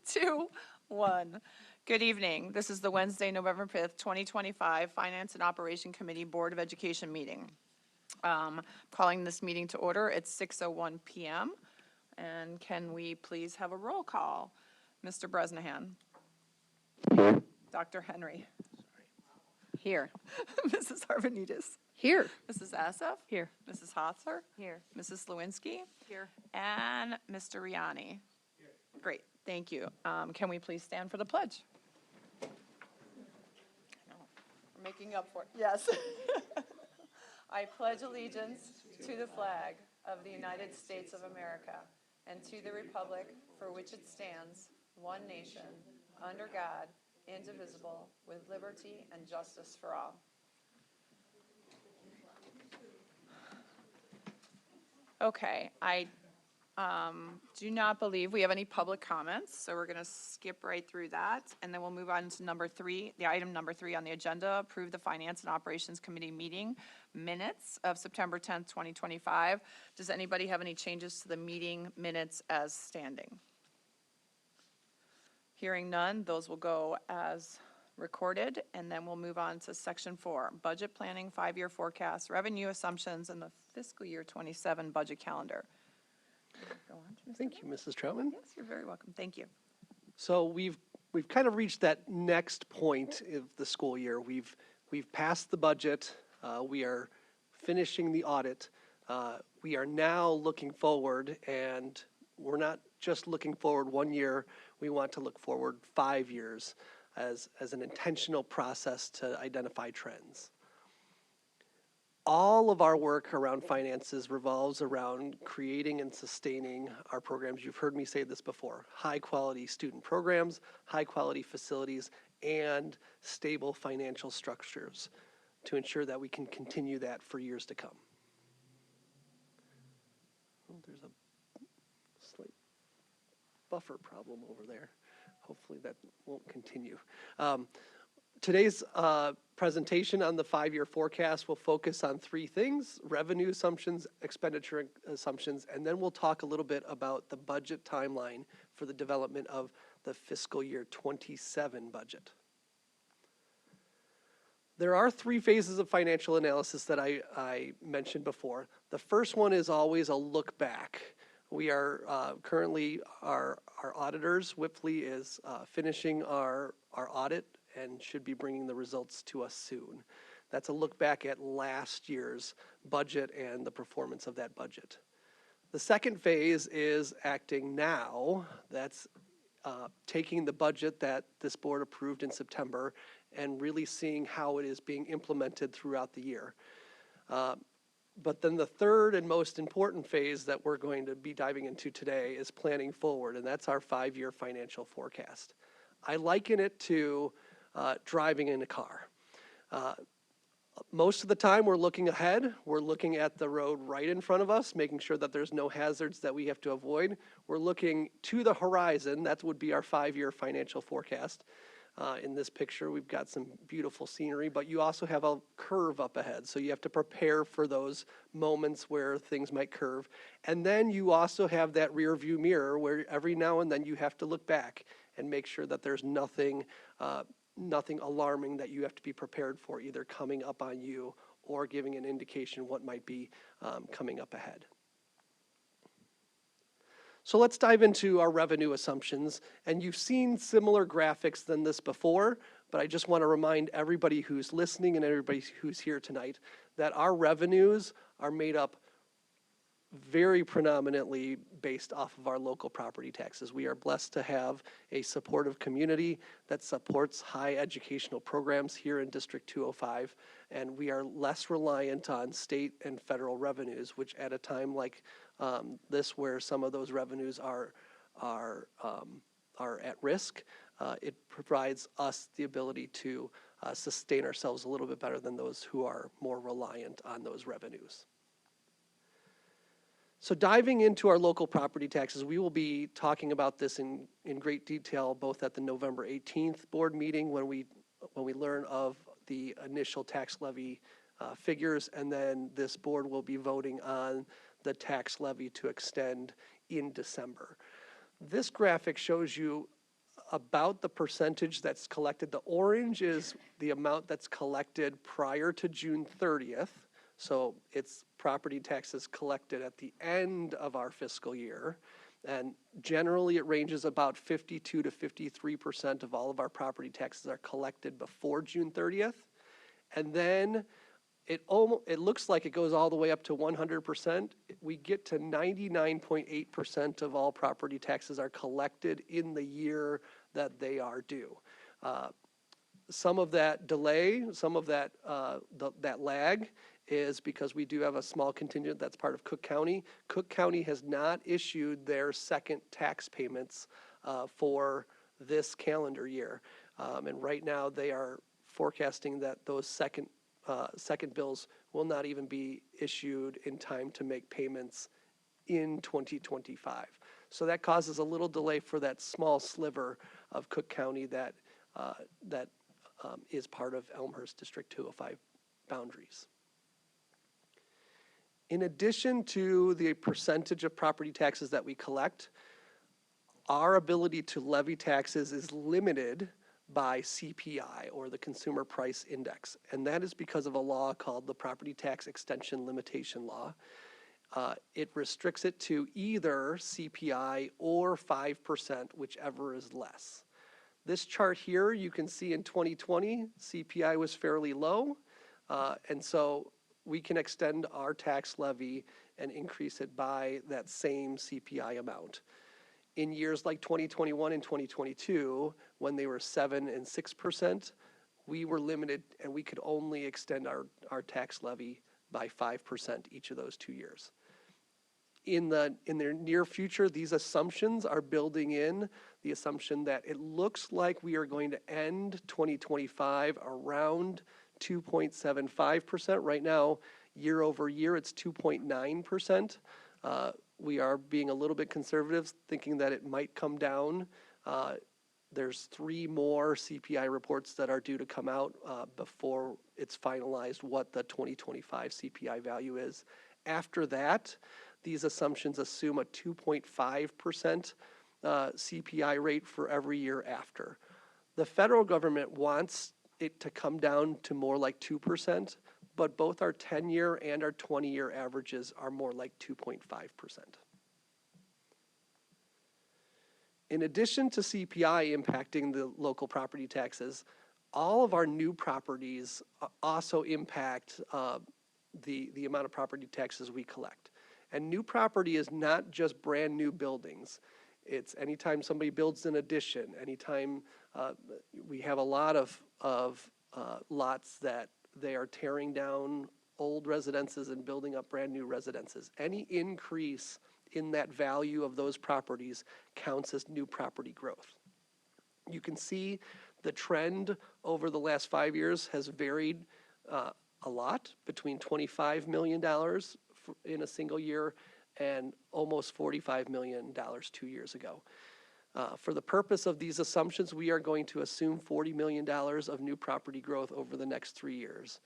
2, 1. Good evening. This is the Wednesday, November 5th, 2025 Finance and Operation Committee Board of Education meeting. Calling this meeting to order. It's 6:01 p.m. And can we please have a roll call? Mr. Bresnahan. Dr. Henry. Here. Mrs. Arvanites. Here. Mrs. Assaf. Here. Mrs. Hotzer. Here. Mrs. Slawinski. Here. And Mr. Riani. Great, thank you. Can we please stand for the pledge? We're making up for it. Yes. I pledge allegiance to the flag of the United States of America and to the republic for which it stands, one nation, under God, indivisible, with liberty and justice for all. Okay, I do not believe we have any public comments, so we're going to skip right through that, and then we'll move on to number 3, the item number 3 on the agenda, approve the Finance and Operations Committee meeting minutes of September 10th, 2025. Does anybody have any changes to the meeting minutes as standing? Hearing none, those will go as recorded, and then we'll move on to section 4, budget planning, 5-year forecast, revenue assumptions, and the fiscal year 27 budget calendar. Go on to Mr. Thank you, Mrs. Troutman. Yes, you're very welcome. Thank you. So we've kind of reached that next point of the school year. We've passed the budget. We are finishing the audit. We are now looking forward, and we're not just looking forward 1 year. We want to look forward 5 years as an intentional process to identify trends. All of our work around finances revolves around creating and sustaining our programs. You've heard me say this before: high quality student programs, high quality facilities, and stable financial structures to ensure that we can continue that for years to come. Oh, there's a slight buffer problem over there. Hopefully that won't continue. Today's presentation on the 5-year forecast will focus on 3 things: revenue assumptions, expenditure assumptions, and then we'll talk a little bit about the budget timeline for the development of the fiscal year 27 budget. There are 3 phases of financial analysis that I mentioned before. The first one is always a look back. We are currently, our auditors, Wipfli, is finishing our audit and should be bringing the results to us soon. That's a look back at last year's budget and the performance of that budget. The second phase is acting now. That's taking the budget that this board approved in September and really seeing how it is being implemented throughout the year. But then the third and most important phase that we're going to be diving into today is planning forward, and that's our 5-year financial forecast. I liken it to driving in a car. Most of the time we're looking ahead. We're looking at the road right in front of us, making sure that there's no hazards that we have to avoid. We're looking to the horizon. That would be our 5-year financial forecast. In this picture, we've got some beautiful scenery, but you also have a curve up ahead. So you have to prepare for those moments where things might curve. And then you also have that rear view mirror where every now and then you have to look back and make sure that there's nothing alarming that you have to be prepared for, either coming up on you or giving an indication what might be coming up ahead. So let's dive into our revenue assumptions. And you've seen similar graphics than this before, but I just want to remind everybody who's listening and everybody who's here tonight that our revenues are made up very predominantly based off of our local property taxes. We are blessed to have a supportive community that supports high educational programs here in District 205, and we are less reliant on state and federal revenues, which at a time like this, where some of those revenues are at risk, it provides us the ability to sustain ourselves a little bit better than those who are more reliant on those revenues. So diving into our local property taxes, we will be talking about this in great detail both at the November 18th board meeting when we learn of the initial tax levy figures, and then this board will be voting on the tax levy to extend in December. This graphic shows you about the percentage that's collected. The orange is the amount that's collected prior to June 30th. So it's property taxes collected at the end of our fiscal year. And generally, it ranges about 52 to 53% of all of our property taxes are collected before June 30th. And then it looks like it goes all the way up to 100%. We get to 99.8% of all property taxes are collected in the year that they are due. Some of that delay, some of that that lag is because we do have a small contingent that's part of Cook County. Cook County has not issued their second tax payments for this calendar year. And right now they are forecasting that those second bills will not even be issued in time to make payments in 2025. So that causes a little delay for that small sliver of Cook County that is part of Elmhurst District 205 boundaries. In addition to the percentage of property taxes that we collect, our ability to levy taxes is limited by CPI, or the Consumer Price Index. And that is because of a law called the Property Tax Extension Limitation Law. It restricts it to either CPI or 5%, whichever is less. This chart here, you can see in 2020, CPI was fairly low. And so we can extend our tax levy and increase it by that same CPI amount. In years like 2021 and 2022, when they were 7 and 6%, we were limited and we could only extend our tax levy by 5% each of those 2 years. In the near future, these assumptions are building in the assumption that it looks like we are going to end 2025 around 2.75%. Right now, year over year, it's 2.9%. We are being a little bit conservative, thinking that it might come down. There's 3 more CPI reports that are due to come out before it's finalized what the 2025 CPI value is. After that, these assumptions assume a 2.5% CPI rate for every year after. The federal government wants it to come down to more like 2%, but both our 10-year and our 20-year averages are more like 2.5%. In addition to CPI impacting the local property taxes, all of our new properties also impact the amount of property taxes we collect. And new property is not just brand new buildings. It's anytime somebody builds an addition, anytime we have a lot of lots that they are tearing down old residences and building up brand new residences. Any increase in that value of those properties counts as new property growth. You can see the trend over the last 5 years has varied a lot, between $25 million in a single year and almost $45 million 2 years ago. For the purpose of these assumptions, we are going to assume $40 million of new property growth over the next 3 years.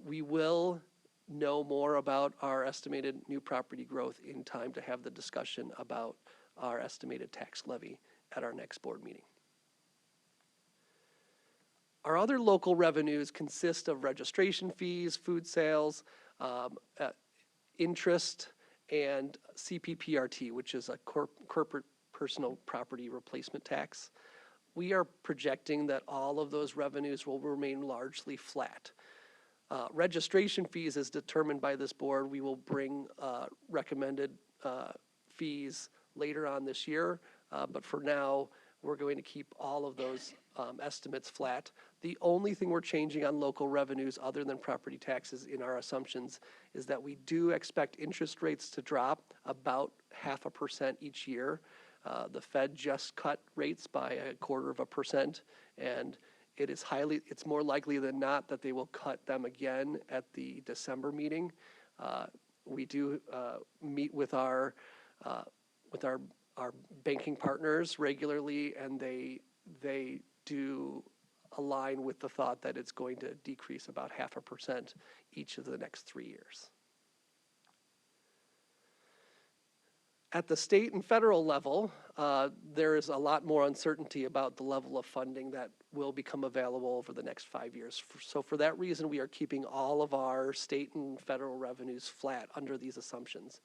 We will know more about our estimated new property growth in time to have the discussion about our estimated tax levy at our next board meeting. Our other local revenues consist of registration fees, food sales, interest, and CPPRT, which is a corporate personal property replacement tax. We are projecting that all of those revenues will remain largely flat. Registration fees, as determined by this board, we will bring recommended fees later on this year, but for now, we're going to keep all of those estimates flat. The only thing we're changing on local revenues other than property taxes in our assumptions is that we do expect interest rates to drop about 0.5% each year. The Fed just cut rates by 0.25%, and it's more likely than not that they will cut them again at the December meeting. We do meet with our banking partners regularly, and they do align with the thought that it's going to decrease about 0.5% each of the next 3 years. At the state and federal level, there is a lot more uncertainty about the level of funding that will become available over the next 5 years. So for that reason, we are keeping all of our state and federal revenues flat under these assumptions.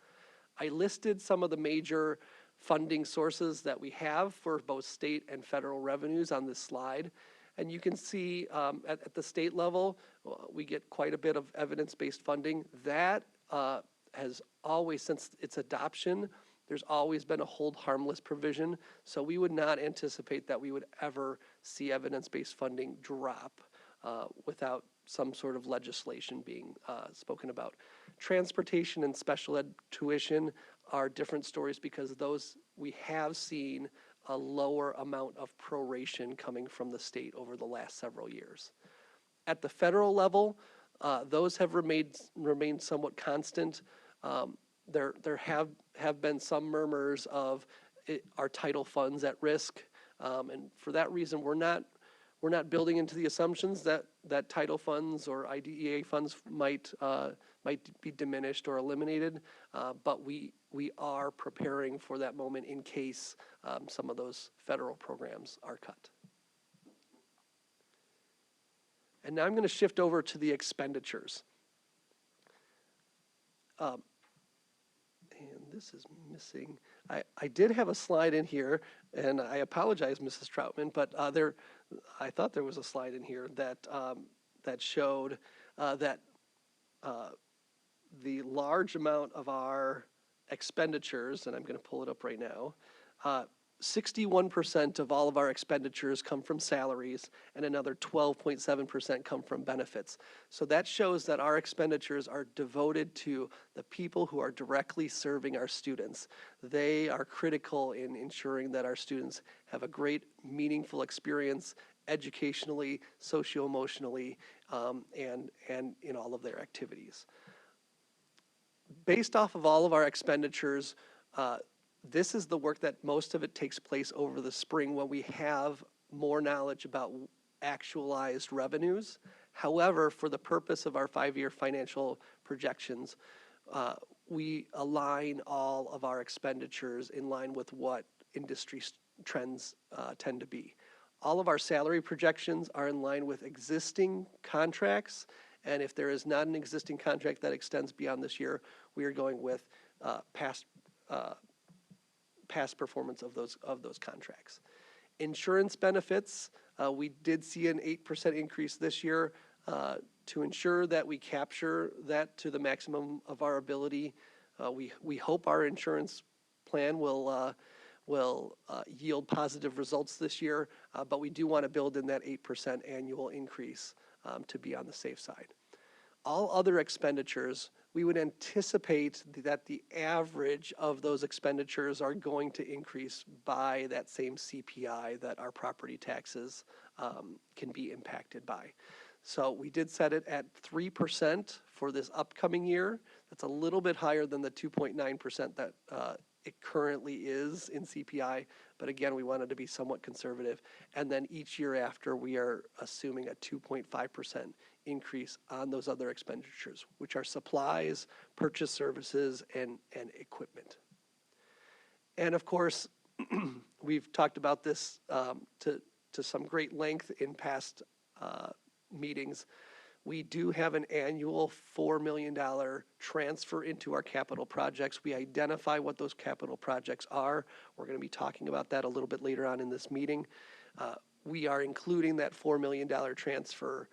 I listed some of the major funding sources that we have for both state and federal revenues on this slide. And you can see at the state level, we get quite a bit of evidence-based funding. That has always, since its adoption, there's always been a hold harmless provision. So we would not anticipate that we would ever see evidence-based funding drop without some sort of legislation being spoken about. Transportation and special ed tuition are different stories because those we have seen a lower amount of proration coming from the state over the last several years. At the federal level, those have remained somewhat constant. There have been some murmurs of our title funds at risk, and for that reason, we're not building into the assumptions that title funds or IDEA funds might be diminished or eliminated, but we are preparing for that moment in case some of those federal programs are cut. And now I'm going to shift over to the expenditures. And this is missing. I did have a slide in here, and I apologize, Mrs. Troutman, but I thought there was a slide in here that showed that the large amount of our expenditures, and I'm going to pull it up right now, 61% of all of our expenditures come from salaries, and another 12.7% come from benefits. So that shows that our expenditures are devoted to the people who are directly serving our students. They are critical in ensuring that our students have a great, meaningful experience educationally, socio-emotionally, and in all of their activities. Based off of all of our expenditures, this is the work that most of it takes place over the spring when we have more knowledge about actualized revenues. However, for the purpose of our 5-year financial projections, we align all of our expenditures in line with what industry trends tend to be. All of our salary projections are in line with existing contracts, and if there is not an existing contract that extends beyond this year, we are going with past performance of those contracts. Insurance benefits, we did see an 8% increase this year. To ensure that we capture that to the maximum of our ability, we hope our insurance plan will yield positive results this year, but we do want to build in that 8% annual increase to be on the safe side. All other expenditures, we would anticipate that the average of those expenditures are going to increase by that same CPI that our property taxes can be impacted by. So we did set it at 3% for this upcoming year. That's a little bit higher than the 2.9% that it currently is in CPI, but again, we wanted to be somewhat conservative. And then each year after, we are assuming a 2.5% increase on those other expenditures, which are supplies, purchase services, and equipment. And of course, we've talked about this to some great length in past meetings. We do have an annual $4 million transfer into our capital projects. We identify what those capital projects are. We're going to be talking about that a little bit later on in this meeting. We are including that $4 million transfer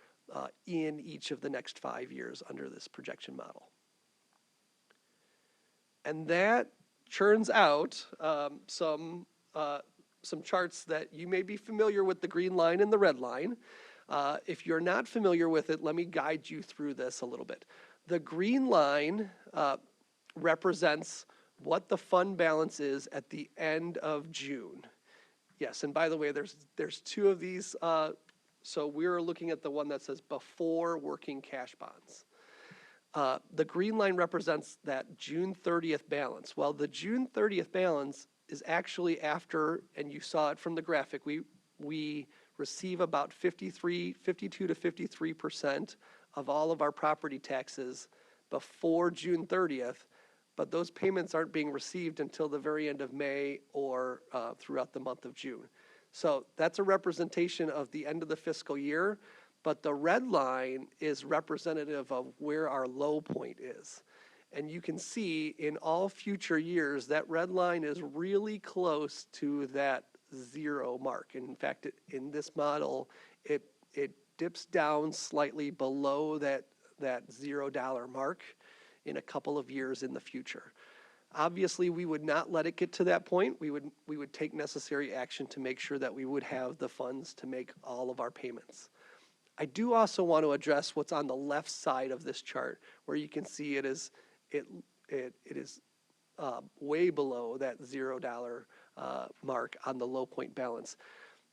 in each of the next 5 years under this projection model. And that churns out some charts that you may be familiar with, the green line and the red line. If you're not familiar with it, let me guide you through this a little bit. The green line represents what the fund balance is at the end of June. Yes, and by the way, there's two of these. So we're looking at the one that says before working cash bonds. The green line represents that June 30th balance. Well, the June 30th balance is actually after, and you saw it from the graphic, we receive about 52 to 53% of all of our property taxes before June 30th, but those payments aren't being received until the very end of May or throughout the month of June. So that's a representation of the end of the fiscal year, but the red line is representative of where our low point is. And you can see in all future years, that red line is really close to that zero mark. And in fact, in this model, it dips down slightly below that $0 mark in a couple of years in the future. Obviously, we would not let it get to that point. We would take necessary action to make sure that we would have the funds to make all of our payments. I do also want to address what's on the left side of this chart, where you can see it is way below that $0 mark on the low point balance.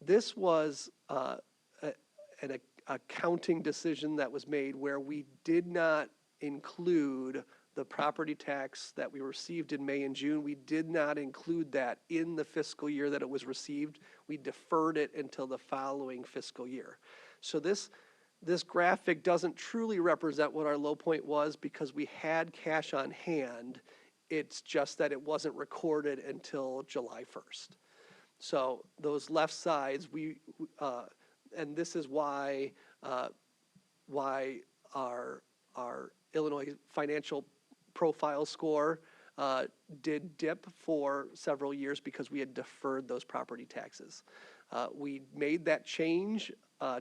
This was an accounting decision that was made where we did not include the property tax that we received in May and June. We did not include that in the fiscal year that it was received. We deferred it until the following fiscal year. So this graphic doesn't truly represent what our low point was because we had cash on hand. It's just that it wasn't recorded until July 1st. So those left sides, and this is why our Illinois financial profile score did dip for several years because we had deferred those property taxes. We made that change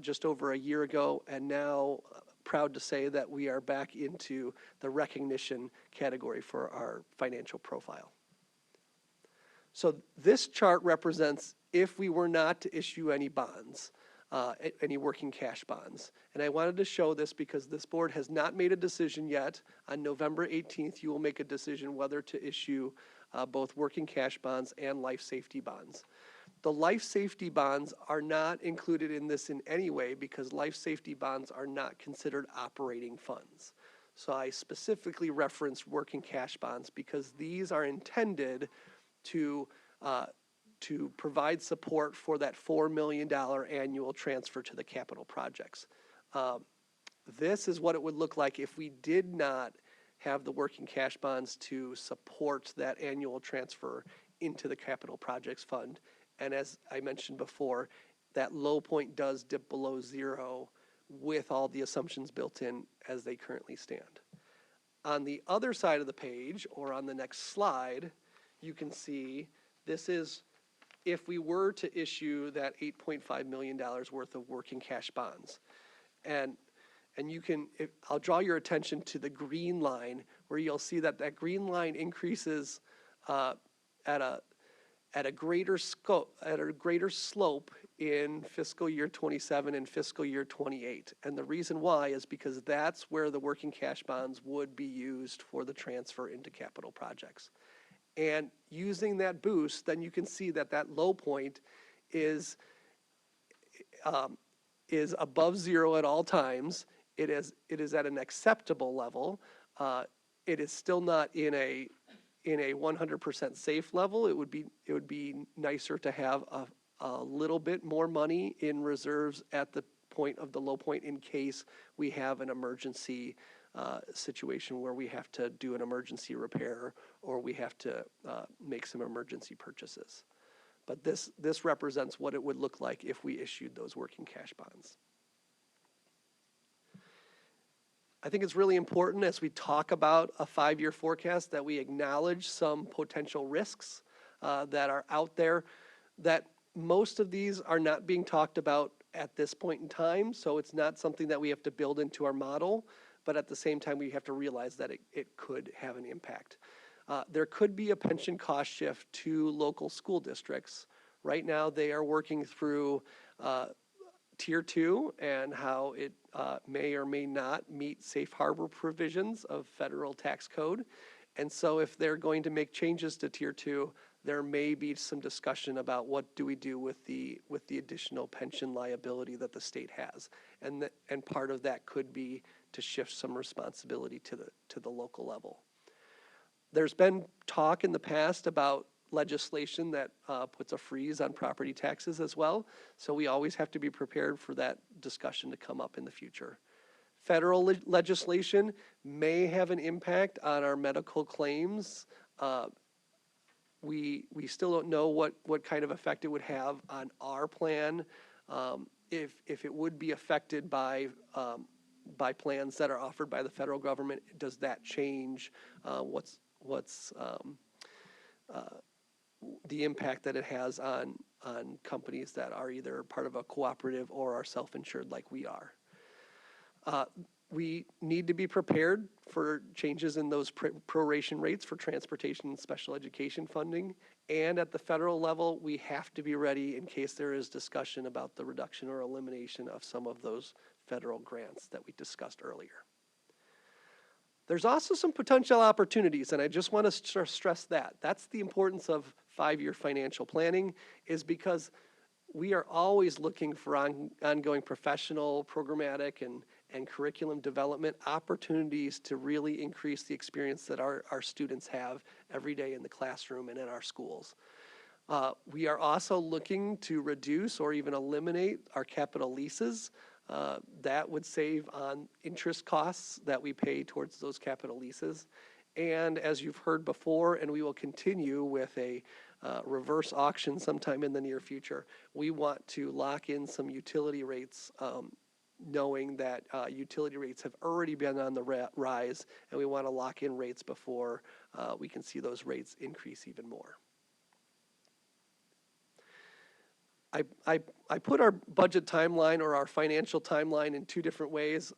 just over a year ago, and now proud to say that we are back into the recognition category for our financial profile. So this chart represents if we were not to issue any bonds, any working cash bonds. And I wanted to show this because this board has not made a decision yet. On November 18th, you will make a decision whether to issue both working cash bonds and life safety bonds. The life safety bonds are not included in this in any way because life safety bonds are not considered operating funds. So I specifically referenced working cash bonds because these are intended to provide support for that $4 million annual transfer to the capital projects. This is what it would look like if we did not have the working cash bonds to support that annual transfer into the capital projects fund. And as I mentioned before, that low point does dip below zero with all the assumptions built in as they currently stand. On the other side of the page, or on the next slide, you can see this is if we were to issue that $8.5 million worth of working cash bonds. And you can, I'll draw your attention to the green line where you'll see that that green line increases at a greater scope, at a greater slope in fiscal year 27 and fiscal year 28. And the reason why is because that's where the working cash bonds would be used for the transfer into capital projects. And using that boost, then you can see that that low point is above zero at all times. It is at an acceptable level. It is still not in a 100% safe level. It would be nicer to have a little bit more money in reserves at the point of the low point in case we have an emergency situation where we have to do an emergency repair or we have to make some emergency purchases. But this represents what it would look like if we issued those working cash bonds. I think it's really important as we talk about a 5-year forecast that we acknowledge some potential risks that are out there, that most of these are not being talked about at this point in time, so it's not something that we have to build into our model, but at the same time we have to realize that it could have an impact. There could be a pension cost shift to local school districts. Right now they are working through Tier 2 and how it may or may not meet safe harbor provisions of federal tax code. And so if they're going to make changes to Tier 2, there may be some discussion about what do we do with the additional pension liability that the state has. And part of that could be to shift some responsibility to the local level. There's been talk in the past about legislation that puts a freeze on property taxes as well. So we always have to be prepared for that discussion to come up in the future. federal legislation may have an impact on our medical claims. We still don't know what kind of effect it would have on our plan. If it would be affected by plans that are offered by the federal government, does that change what's the impact that it has on companies that are either part of a cooperative or are self-insured like we are? We need to be prepared for changes in those proration rates for transportation and special education funding. And at the federal level, we have to be ready in case there is discussion about the reduction or elimination of some of those federal grants that we discussed earlier. There's also some potential opportunities, and I just want to stress that. That's the importance of five-year financial planning, is because we are always looking for ongoing professional, programmatic, and curriculum development opportunities to really increase the experience that our students have every day in the classroom and in our schools. We are also looking to reduce or even eliminate our capital leases. That would save on interest costs that we pay towards those capital leases. And as you've heard before, and we will continue with a reverse auction sometime in the near future, we want to lock in some utility rates, knowing that utility rates have already been on the rise, and we want to lock in rates before we can see those rates increase even more. I put our budget timeline or our financial timeline in two different ways.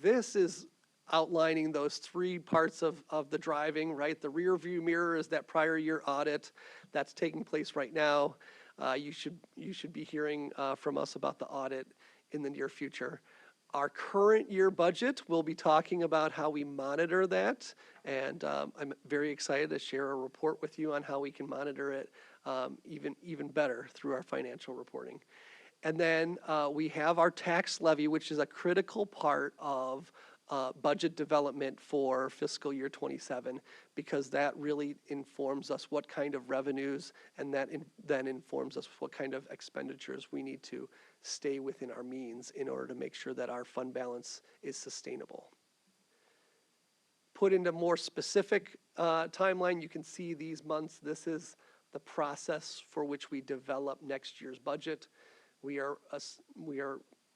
This is outlining those three parts of the driving, right? The rear view mirror is that prior year audit that's taking place right now. You should be hearing from us about the audit in the near future. Our current year budget, we'll be talking about how we monitor that, and I'm very excited to share a report with you on how we can monitor it even better through our financial reporting. And then we have our tax levy, which is a critical part of budget development for fiscal year 27, because that really informs us what kind of revenues, and that then informs us what kind of expenditures we need to stay within our means in order to make sure that our fund balance is sustainable. Put into more specific timeline, you can see these months. This is the process for which we develop next year's budget. We are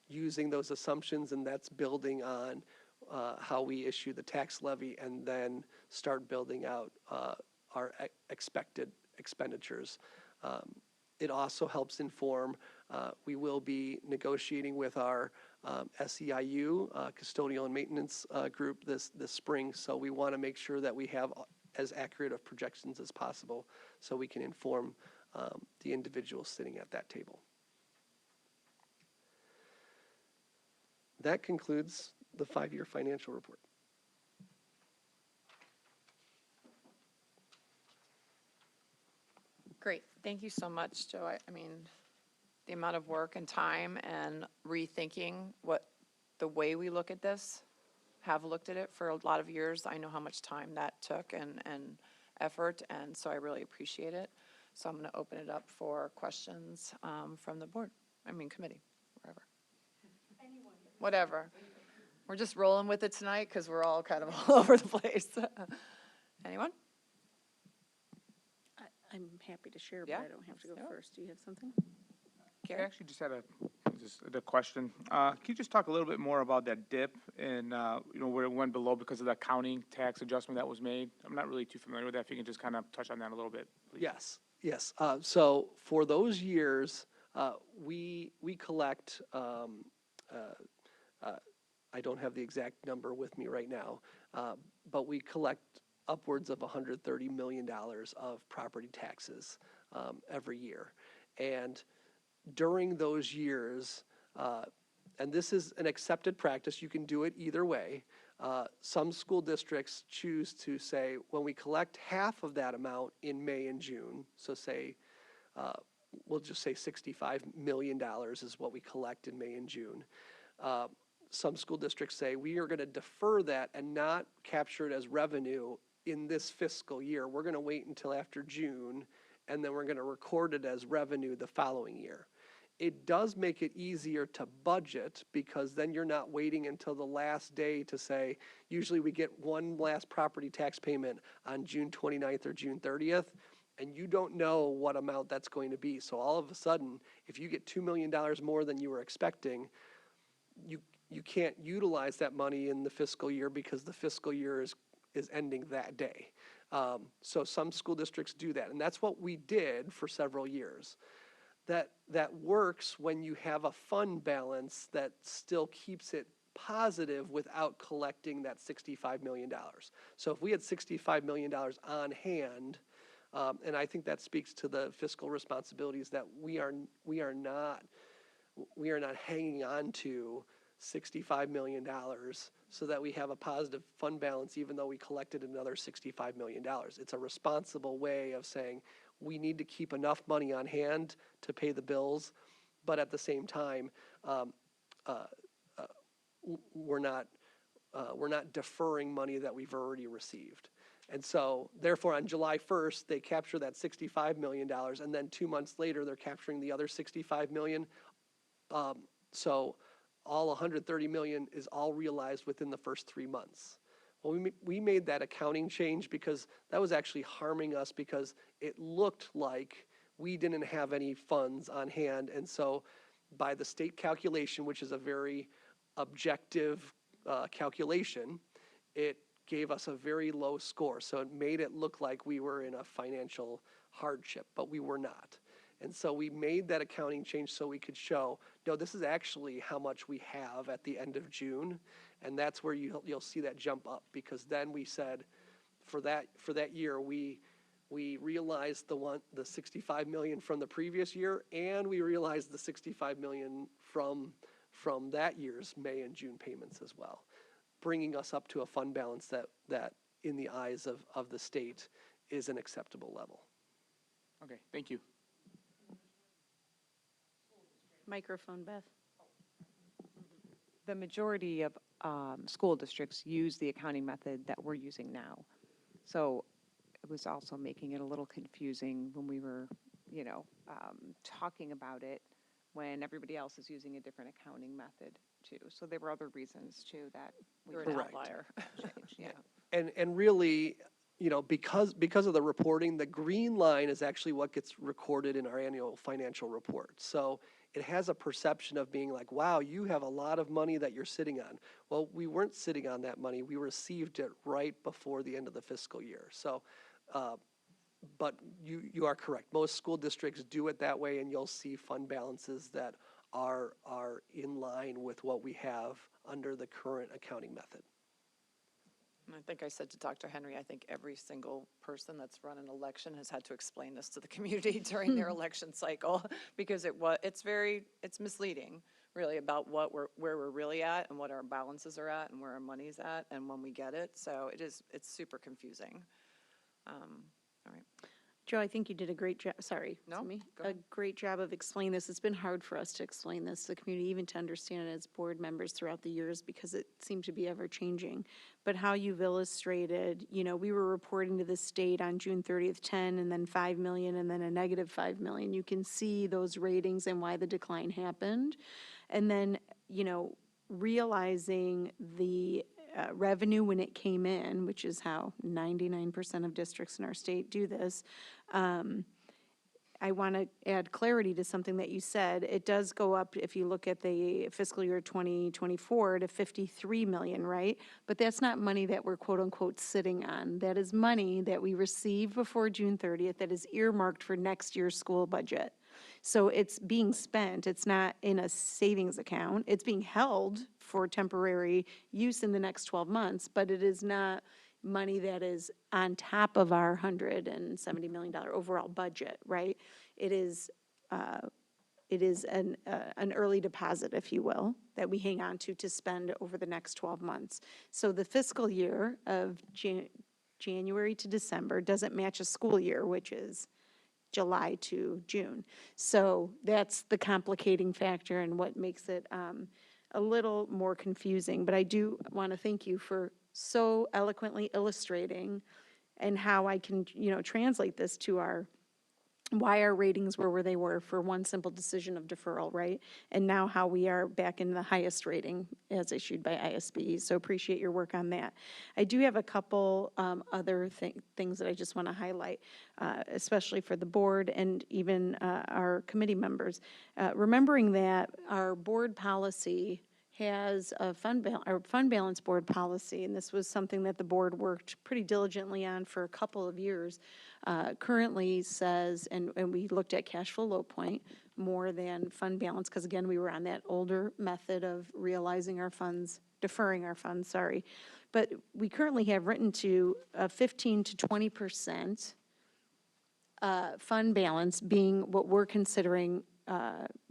using those assumptions, and that's building on how we issue the tax levy and then start building out our expected expenditures. It also helps inform, we will be negotiating with our SEIU, custodial and maintenance group this spring, so we want to make sure that we have as accurate of projections as possible so we can inform the individuals sitting at that table. That concludes the five-year financial report. Great, thank you so much, Joe. I mean, the amount of work and time and rethinking the way we look at this, have looked at it for a lot of years. I know how much time that took and effort, and so I really appreciate it. So I'm going to open it up for questions from the board, committee, wherever. Anyone. Whatever. We're just rolling with it tonight because we're all kind of all over the place. Anyone? I'm happy to share, Yeah, but I don't have to go let's do it. first. Do you have something? I Gary? actually just had a question. Can you just talk a little bit more about that dip and, where it went below because of the accounting tax adjustment that was made? I'm not really too familiar with that. If you can just kind of touch on that a little bit, please. Yes. So for those years, we collect, I don't have the exact number with me right now, but we collect upwards of $130 million of property taxes every year. And during those years, and this is an accepted practice, you can do it either way. Some school districts choose to say, when we collect half of that amount in May and June, so say, we'll just say $65 million is what we collect in May and June. Some school districts say, we are going to defer that and not capture it as revenue in this fiscal year. We're going to wait until after June, and then we're going to record it as revenue the following year. It does make it easier to budget because then you're not waiting until the last day to say, usually we get one last property tax payment on June 29th or June 30th, and you don't know what amount that's going to be. So all of a sudden, if you get $2 million more than you were expecting, you can't utilize that money in the fiscal year because the fiscal year is ending that day. So some school districts do that, and that's what we did for several years. That works when you have a fund balance that still keeps it positive without collecting that $65 million. So if we had $65 million on hand, and I think that speaks to the fiscal responsibilities that we are not hanging on to $65 million so that we have a positive fund balance even though we collected another $65 million. It's a responsible way of saying we need to keep enough money on hand to pay the bills, but at the same time, we're not deferring money that we've already received. And so therefore on July 1st, they capture that $65 million, and then 2 months later, they're capturing the other $65 million. So all $130 million is all realized within the first 3 months. Well, we made that accounting change because that was actually harming us because it looked like we didn't have any funds on hand. And so by the state calculation, which is a very objective calculation, it gave us a very low score. So it made it look like we were in a financial hardship, but we were not. And so we made that accounting change so we could show, no, this is actually how much we have at the end of June. And that's where you'll see that jump up, because then we said for that year, we realized the $65 million from the previous year, and we realized the $65 million from that year's May and June payments as well, bringing us up to a fund balance that in the eyes of the state is an acceptable level. Okay, thank you. Microphone, Beth. The majority of school districts use the accounting method that we're using now. So it was also making it a little confusing when we were, talking about it when everybody else is using a different accounting method too. So there were other reasons too that we You're were an Correct. outlier. changed, yeah. And really, because of the reporting, the green line is actually what gets recorded in our annual financial report. So it has a perception of being like, wow, you have a lot of money that you're sitting on. Well, we weren't sitting on that money. We received it right before the end of the fiscal year. So, but you are correct. Most school districts do it that way, and you'll see fund balances that are in line with what we have under the current accounting method. And I think I said to Dr. Henry, I think every single person that's run an election has had to explain this to the community during their election cycle, because it's misleading really about where we're really at and what our balances are at and where our money's at and when we get it. So it's super confusing. All right. Joe, I think you did a great job, sorry, No, to me. go A ahead. great job of explaining this. It's been hard for us to explain this to the community, even to understand it as board members throughout the years, because it seemed to be ever changing. But how you've illustrated, we were reporting to the state on June 30th, 10, and then 5 million, and then a negative 5 million. You can see those ratings and why the decline happened. And then, realizing the revenue when it came in, which is how 99% of districts in our state do this. I want to add clarity to something that you said. It does go up, if you look at the fiscal year 2024, to 53 million, right? But that's not money that we're quote unquote sitting on. That is money that we receive before June 30th that is earmarked for next year's school budget. So it's being spent. It's not in a savings account. It's being held for temporary use in the next 12 months, but it is not money that is on top of our $170 million overall budget, right? It is an early deposit, if you will, that we hang on to spend over the next 12 months. So the fiscal year of January to December doesn't match a school year, which is July to June. So that's the complicating factor and what makes it a little more confusing. But I do want to thank you for so eloquently illustrating and how I can, translate this to our why our ratings were where they were for one simple decision of deferral, right? And now how we are back in the highest rating as issued by ISB. So appreciate your work on that. I do have a couple other things that I just want to highlight, especially for the board and even our committee members. Remembering that our board policy has a fund balance board policy, and this was something that the board worked pretty diligently on for a couple of years, currently says, and we looked at cash flow low point more than fund balance, because again, we were on that older method of realizing our funds, deferring our funds, sorry. But we currently have written to 15 to 20% fund balance being what we're considering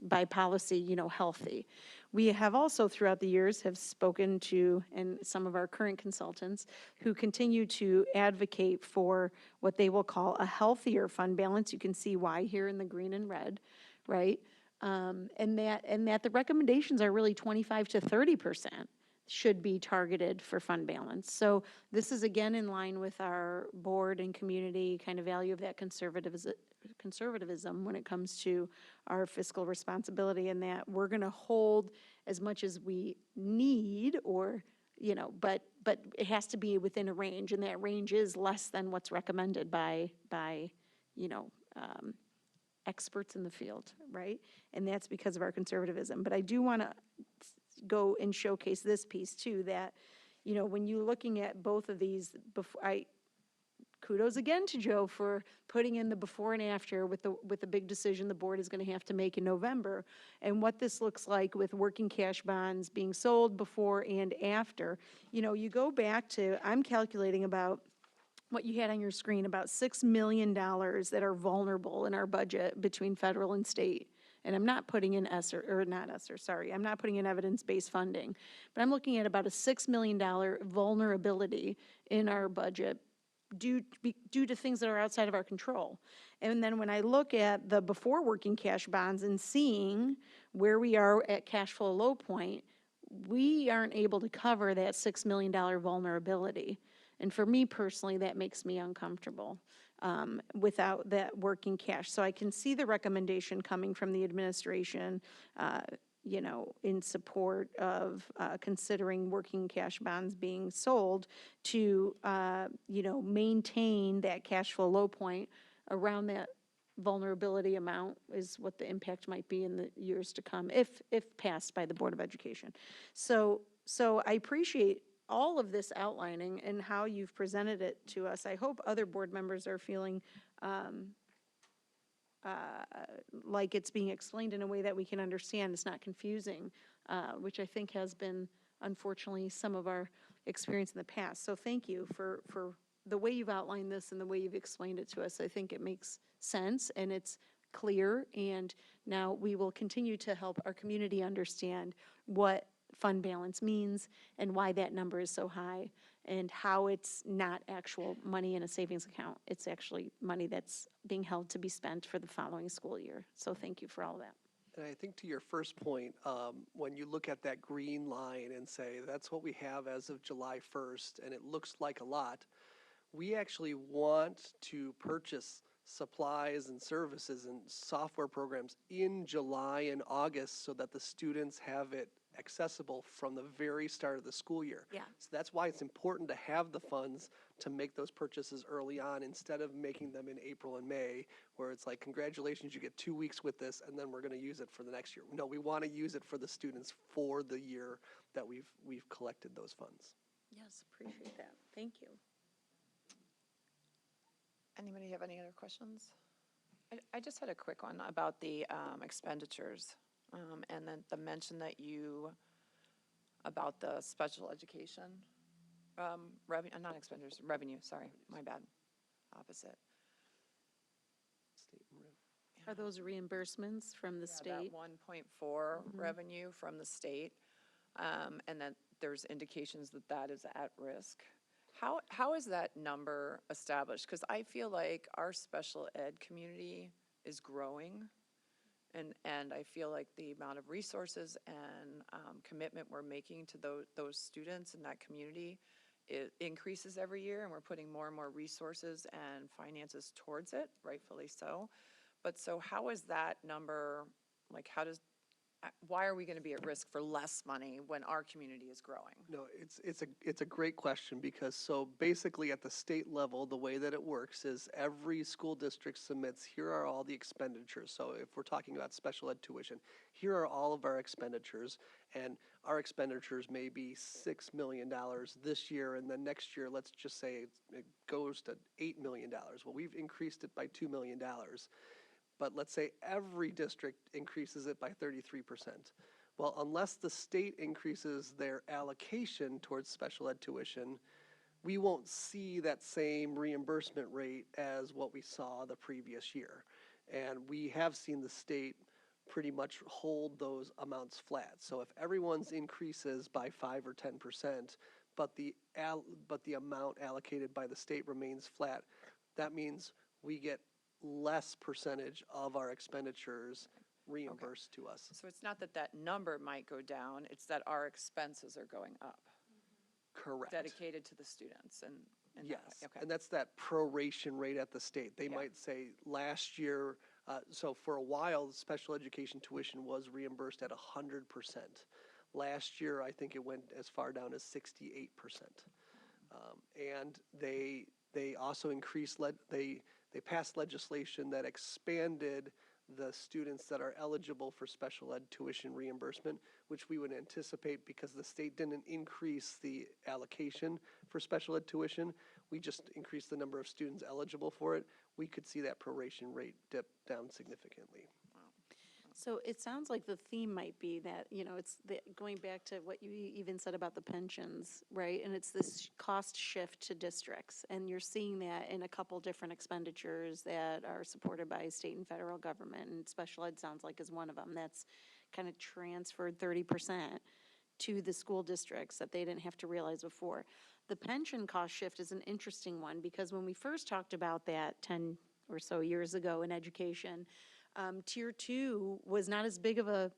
by policy, healthy. We have also throughout the years have spoken to, and some of our current consultants who continue to advocate for what they will call a healthier fund balance. You can see why here in the green and red, right? And that the recommendations are really 25 to 30% should be targeted for fund balance. So this is again in line with our board and community kind of value of that conservatism when it comes to our fiscal responsibility, and that we're going to hold as much as we need, or but it has to be within a range, and that range is less than what's recommended by experts in the field, right? And that's because of our conservatism. But I do want to go and showcase this piece too, that when you're looking at both of these, kudos again to Joe for putting in the before and after with the big decision the board is going to have to make in November, and what this looks like with working cash bonds being sold before and after. You go back to, I'm calculating about what you had on your screen, about $6 million that are vulnerable in our budget between federal and state. And I'm not putting in I'm not putting in evidence-based funding, but I'm looking at about a $6 million vulnerability in our budget due to things that are outside of our control. And then when I look at the before working cash bonds and seeing where we are at cash flow low point, we aren't able to cover that $6 million vulnerability. And for me personally, that makes me uncomfortable without that working cash. So I can see the recommendation coming from the administration, in support of considering working cash bonds being sold to, maintain that cash flow low point around that vulnerability amount is what the impact might be in the years to come, if passed by the Board of Education. So I appreciate all of this outlining and how you've presented it to us. I hope other board members are feeling like it's being explained in a way that we can understand. It's not confusing, which I think has been, unfortunately, some of our experience in the past. So thank you for the way you've outlined this and the way you've explained it to us. I think it makes sense and it's clear, and now we will continue to help our community understand what fund balance means and why that number is so high, and how it's not actual money in a savings account. It's actually money that's being held to be spent for the following school year. So thank you for all of that. And I think to your first point, when you look at that green line and say, that's what we have as of July 1st, and it looks like a lot, we actually want to purchase supplies and services and software programs in July and August so that the students have it accessible from the very start of the school year. Yeah. So that's why it's important to have the funds to make those purchases early on instead of making them in April and May, where it's like, congratulations, you get 2 weeks with this and then we're going to use it for the next year. No, we want to use it for the students for the year that we've collected those funds. Yes, appreciate that. Thank you. Anybody have any other questions? I just had a quick one about the expenditures, and then the mention that about the special education revenue, sorry, my bad, opposite. State and rev. Are those reimbursements from the state? That 1.4 revenue from the state, and then there's indications that is at risk. How is that number established? Because I feel like our special ed community is growing, and I feel like the amount of resources and commitment we're making to those students in that community, it increases every year, and we're putting more and more resources and finances towards it, rightfully so. But so how is that number, like, why are we gonna be at risk for less money when our community is growing? No, it's a great question because so basically at the state level, the way that it works is every school district submits, here are all the expenditures. So if we're talking about special ed tuition, here are all of our expenditures, and our expenditures may be $6 million this year, and then next year, let's just say it goes to $8 million. Well, we've increased it by $2 million. But let's say every district increases it by 33%. Well, unless the state increases their allocation towards special ed tuition, we won't see that same reimbursement rate as what we saw the previous year. And we have seen the state pretty much hold those amounts flat. So if everyone's increases by 5 or 10%, but the amount allocated by the state remains flat, that means we get less percentage of our expenditures reimbursed to us. So it's not that that number might go down, it's that our expenses are going up, Correct. dedicated to the students and that way. Yes, Okay. and that's that proration rate at the state. They Yeah. might say last year, so for a while, the special education tuition was reimbursed at 100%. Last year, I think it went as far down as 68%. And they also they passed legislation that expanded the students that are eligible for special ed tuition reimbursement, which we would anticipate because the state didn't increase the allocation for special ed tuition. We just increased the number of students eligible for it. We could see that proration rate dip down significantly. So it sounds like the theme might be that, it's going back to what you even said about the pensions, right? And it's this cost shift to districts. And you're seeing that in a couple different expenditures that are supported by state and federal government. And special ed sounds like is one of them. That's kind of transferred 30% to the school districts that they didn't have to realize before. The pension cost shift is an interesting one because when we first talked about that 10 or so years ago in education, Tier 2 was not as big of a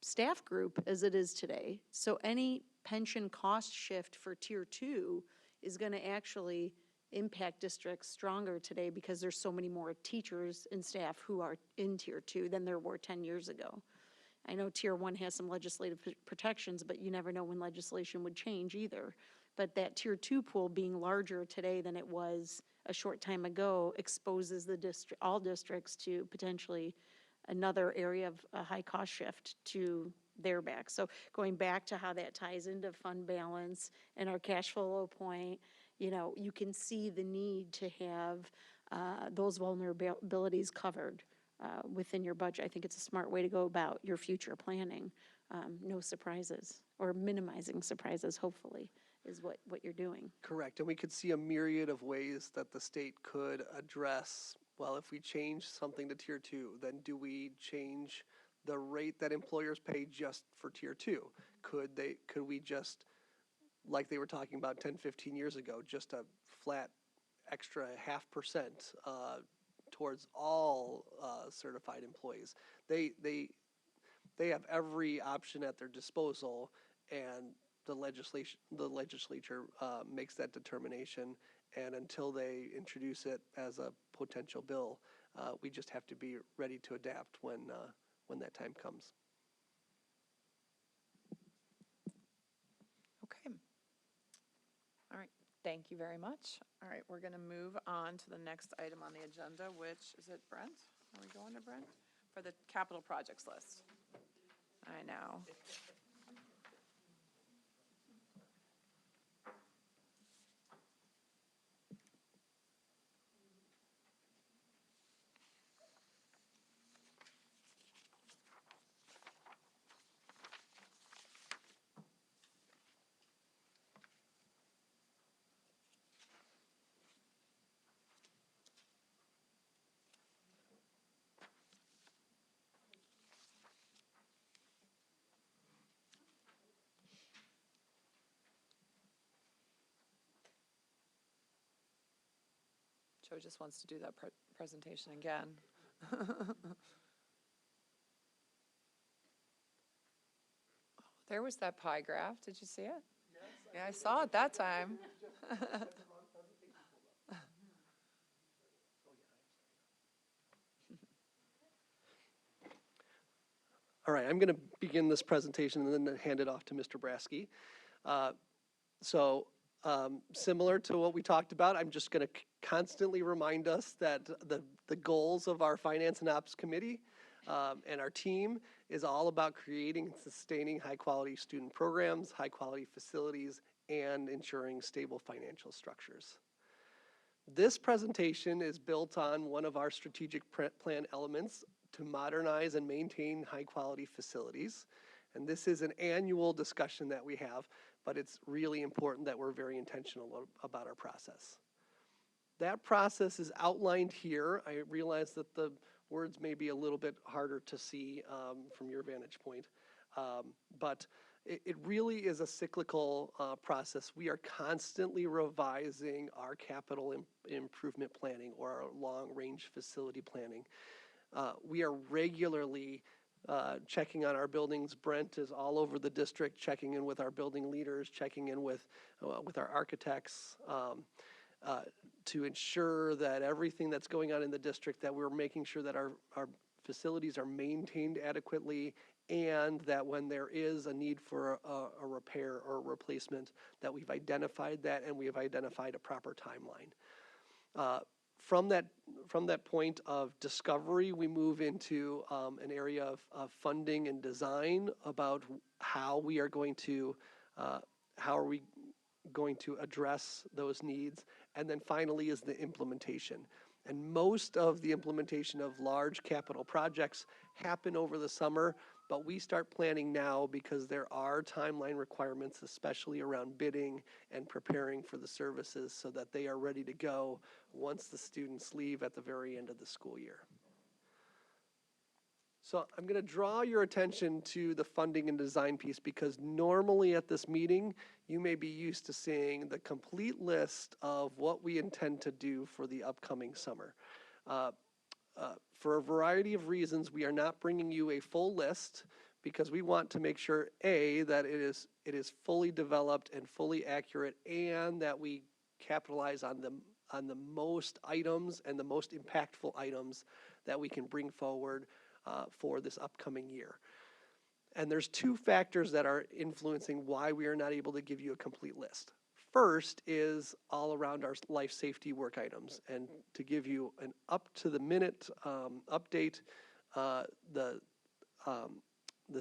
staff group as it is today. So any pension cost shift for Tier 2 is going to actually impact districts stronger today because there's so many more teachers and staff who are in Tier 2 than there were 10 years ago. I know Tier 1 has some legislative protections, but you never know when legislation would change either. But that Tier 2 pool being larger today than it was a short time ago exposes all districts to potentially another area of a high cost shift to their back. So going back to how that ties into fund balance and our cash flow point, you can see the need to have those vulnerabilities covered within your budget. I think it's a smart way to go about your future planning. No surprises, or minimizing surprises, hopefully, is what you're doing. Correct, and we could see a myriad of ways that the state could address, well, if we change something to Tier 2, then do we change the rate that employers pay just for Tier 2? Could we just, like they were talking about 10, 15 years ago, just a flat extra 0.5% towards all certified employees? They have every option at their disposal, and the legislature makes that determination, and until they introduce it as a potential bill, we just have to be ready to adapt when that time comes. Okay. All right, thank you very much. All right, we're going to move on to the next item on the agenda, which, is it Brent? Are we going to Brent? For the capital projects list. I know. Joe just wants to do that presentation again. There was that pie graph. Did you see it? Yes. Yeah, I saw it that time. All right, I'm going to begin this presentation and then hand it off to Mr. Brasky. Similar to what we talked about, I'm just going to constantly remind us that the goals of our Finance and Ops Committee and our team is all about creating and sustaining high-quality student programs, high-quality facilities, and ensuring stable financial structures. This presentation is built on one of our strategic plan elements to modernize and maintain high-quality facilities. And this is an annual discussion that we have, but it's really important that we're very intentional about our process. That process is outlined here. I realize that the words may be a little bit harder to see from your vantage point, but it really is a cyclical process. We are constantly revising our capital improvement planning or our long-range facility planning. We are regularly checking on our buildings. Brent is all over the district, checking in with our building leaders, checking in with our architects to ensure that everything that's going on in the district, that we're making sure that our facilities are maintained adequately, and that when there is a need for a repair or a replacement, that we've identified that and we have identified a proper timeline. From that point of discovery, we move into an area of funding and design about how we are going to address those needs, and then finally is the implementation. And most of the implementation of large capital projects happen over the summer, but we start planning now because there are timeline requirements, especially around bidding and preparing for the services so that they are ready to go once the students leave at the very end of the school year. So I'm going to draw your attention to the funding and design piece because normally at this meeting, you may be used to seeing the complete list of what we intend to do for the upcoming summer. For a variety of reasons, we are not bringing you a full list because we want to make sure, A, that it is fully developed and fully accurate, and that we capitalize on the most items and the most impactful items that we can bring forward for this upcoming year. And there's two factors that are influencing why we are not able to give you a complete list. First is all around our life safety work items. And to give you an up-to-the-minute update, the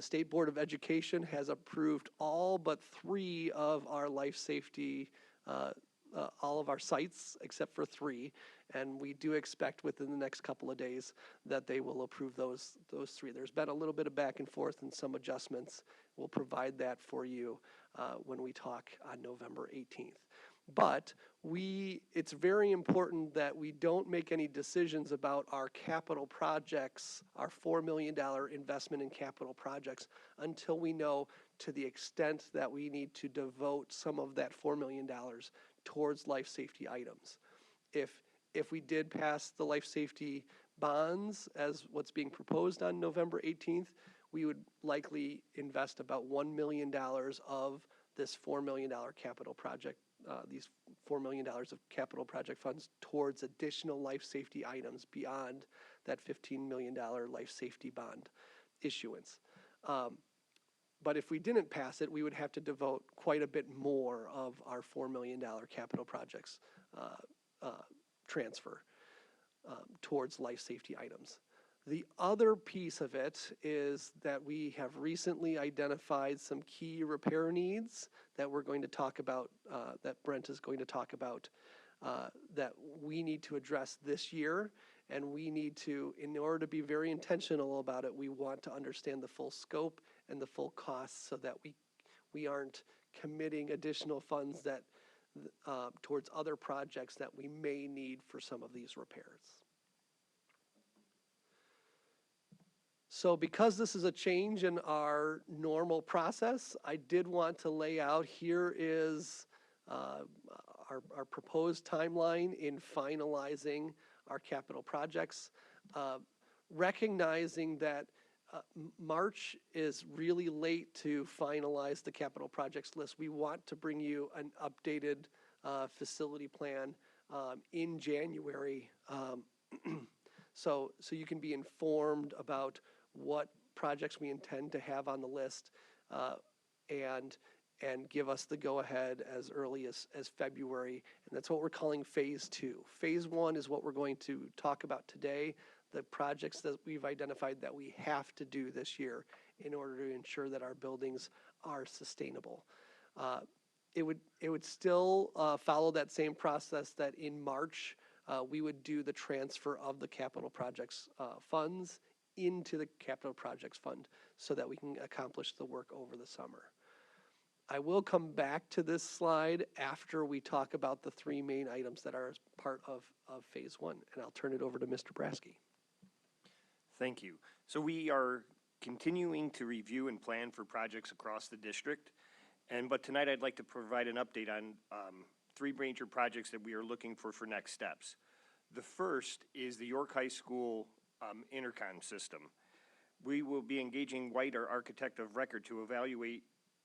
State Board of Education has approved all but 3 of our life safety, all of our sites except for 3. And we do expect within the next couple of days that they will approve those 3. There's been a little bit of back and forth and some adjustments. We'll provide that for you when we talk on November 18th. But it's very important that we don't make any decisions about our capital projects, our $4 million investment in capital projects, until we know to the extent that we need to devote some of that $4 million towards life safety items. If we did pass the life safety bonds as what's being proposed on November 18th, we would likely invest about $1 million of this $4 million capital project, these $4 million of capital project funds towards additional life safety items beyond that $15 million life safety bond issuance. But if we didn't pass it, we would have to devote quite a bit more of our $4 million capital projects transfer towards life safety items. The other piece of it is that we have recently identified some key repair needs that we're going to talk about, that Brent is going to talk about, that we need to address this year. And we need to, in order to be very intentional about it, we want to understand the full scope and the full costs so that we aren't committing additional funds that towards other projects that we may need for some of these repairs. So because this is a change in our normal process, I did want to lay out, here is our proposed timeline in finalizing our capital projects, recognizing that March is really late to finalize the capital projects list. We want to bring you an updated facility plan in January, so you can be informed about what projects we intend to have on the list, and give us the go-ahead as early as February. And that's what we're calling Phase 2. Phase 1 is what we're going to talk about today, the projects that we've identified that we have to do this year in order to ensure that our buildings are sustainable. It would still follow that same process that in March, we would do the transfer of the capital projects funds into the capital projects fund so that we can accomplish the work over the summer. I will come back to this slide after we talk about the three main items that are as part of Phase 1, and I'll turn it over to Mr. Brasky. Thank you. So we are continuing to review and plan for projects across the district. But tonight I'd like to provide an update on three major projects that we are looking for next steps. The first is the York High School intercom system. We will be engaging White, our architect of record, to evaluate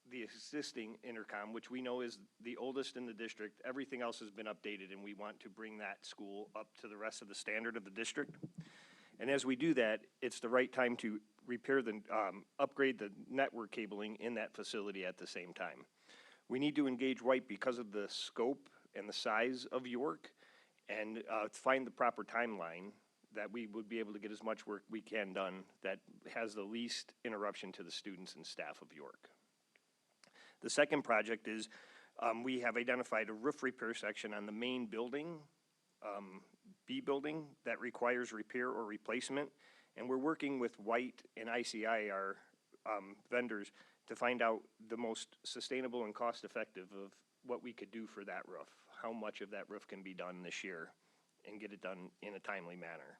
the existing intercom, which we know is the oldest in the district. Everything else has been updated, and we want to bring that school up to the rest of the standard of the district. And as we do that, it's the right time to repair upgrade the network cabling in that facility at the same time. We need to engage White because of the scope and the size of York, and find the proper timeline that we would be able to get as much work we can done that has the least interruption to the students and staff of York. The second project is we have identified a roof repair section on the main building, B building, that requires repair or replacement. And we're working with White and ICI, our vendors, to find out the most sustainable and cost-effective of what we could do for that roof, how much of that roof can be done this year and get it done in a timely manner.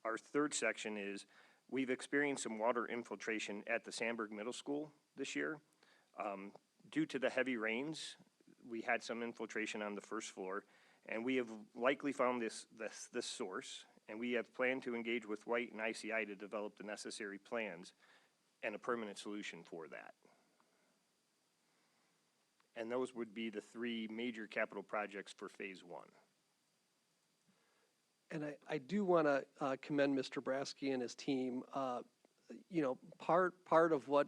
Our third section is we've experienced some water infiltration at the Sandburg Middle School this year. Due to the heavy rains, we had some infiltration on the first floor, and we have likely found this source, and we have planned to engage with White and ICI to develop the necessary plans and a permanent solution for that. And those would be the three major capital projects for Phase 1. And I do want to commend Mr. Brasky and his team. You know, part of what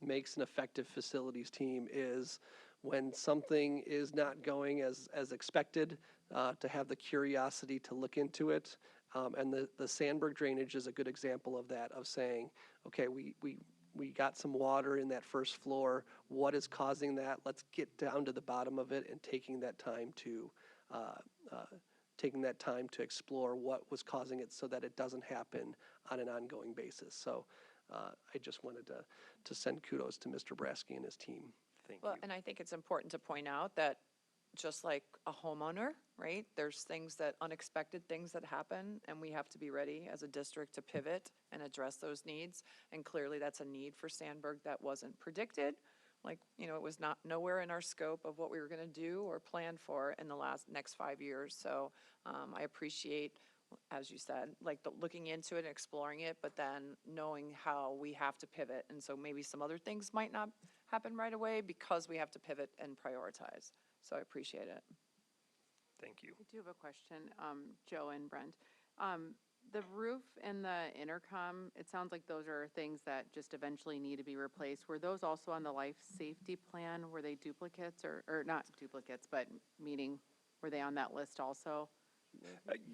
makes an effective facilities team is when something is not going as expected, to have the curiosity to look into it. And the Sandburg drainage is a good example of that, of saying, okay, we got some water in that first floor. What is causing that? Let's get down to the bottom of it, and taking that time to explore what was causing it so that it doesn't happen on an ongoing basis. So I just wanted to send kudos to Mr. Brasky and his team. Thank Well, you. and I think it's important to point out that just like a homeowner, right? There's unexpected things that happen, and we have to be ready as a district to pivot and address those needs. And clearly that's a need for Sandburg that wasn't predicted. Like, you know, it was nowhere in our scope of what we were gonna do or plan for in the next 5 years. So I appreciate, as you said, like looking into it and exploring it, but then knowing how we have to pivot. And so maybe some other things might not happen right away because we have to pivot and prioritize. So I appreciate it. Thank you. I do have a question, Joe and Brent. The roof and the intercom, it sounds like those are things that just eventually need to be replaced. Were those also on the life safety plan? Were they duplicates or not duplicates, but meaning, were they on that list also?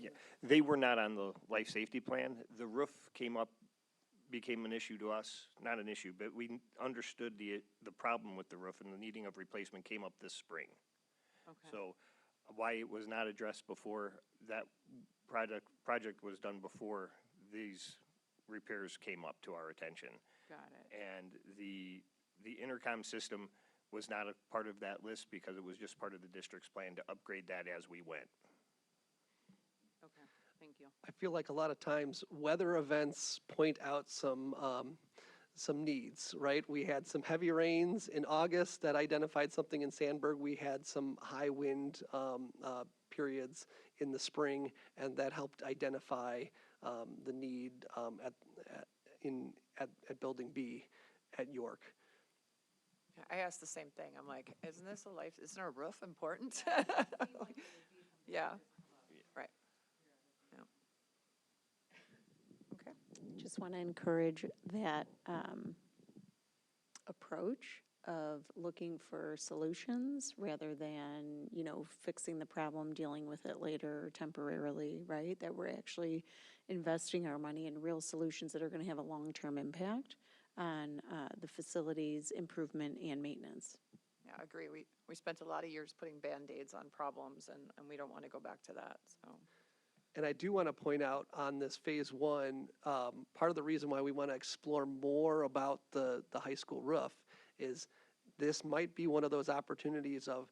Yeah, they were not on the life safety plan. The roof became an issue to us, not an issue, but we understood the problem with the roof, and the needing of replacement came up this spring. Okay. So why it was not addressed before, that project was done before these repairs came up to our attention. Got it. And the intercom system was not a part of that list because it was just part of the district's plan to upgrade that as we went. Okay, thank you. I feel like a lot of times weather events point out some needs, right? We had some heavy rains in August that identified something in Sandburg. We had some high wind periods in the spring, and that helped identify the need at Building B at York. I asked the same thing. I'm like, isn't our roof important? Yeah, right. Yeah. Okay. Just want to encourage that approach of looking for solutions rather than, fixing the problem, dealing with it later temporarily, right? That we're actually investing our money in real solutions that are going to have a long-term impact on the facilities improvement and maintenance. Yeah, I agree. We spent a lot of years putting Band-Aids on problems, and we don't want to go back to that, so. And I do want to point out on this phase one, part of the reason why we want to explore more about the high school roof is this might be one of those opportunities of,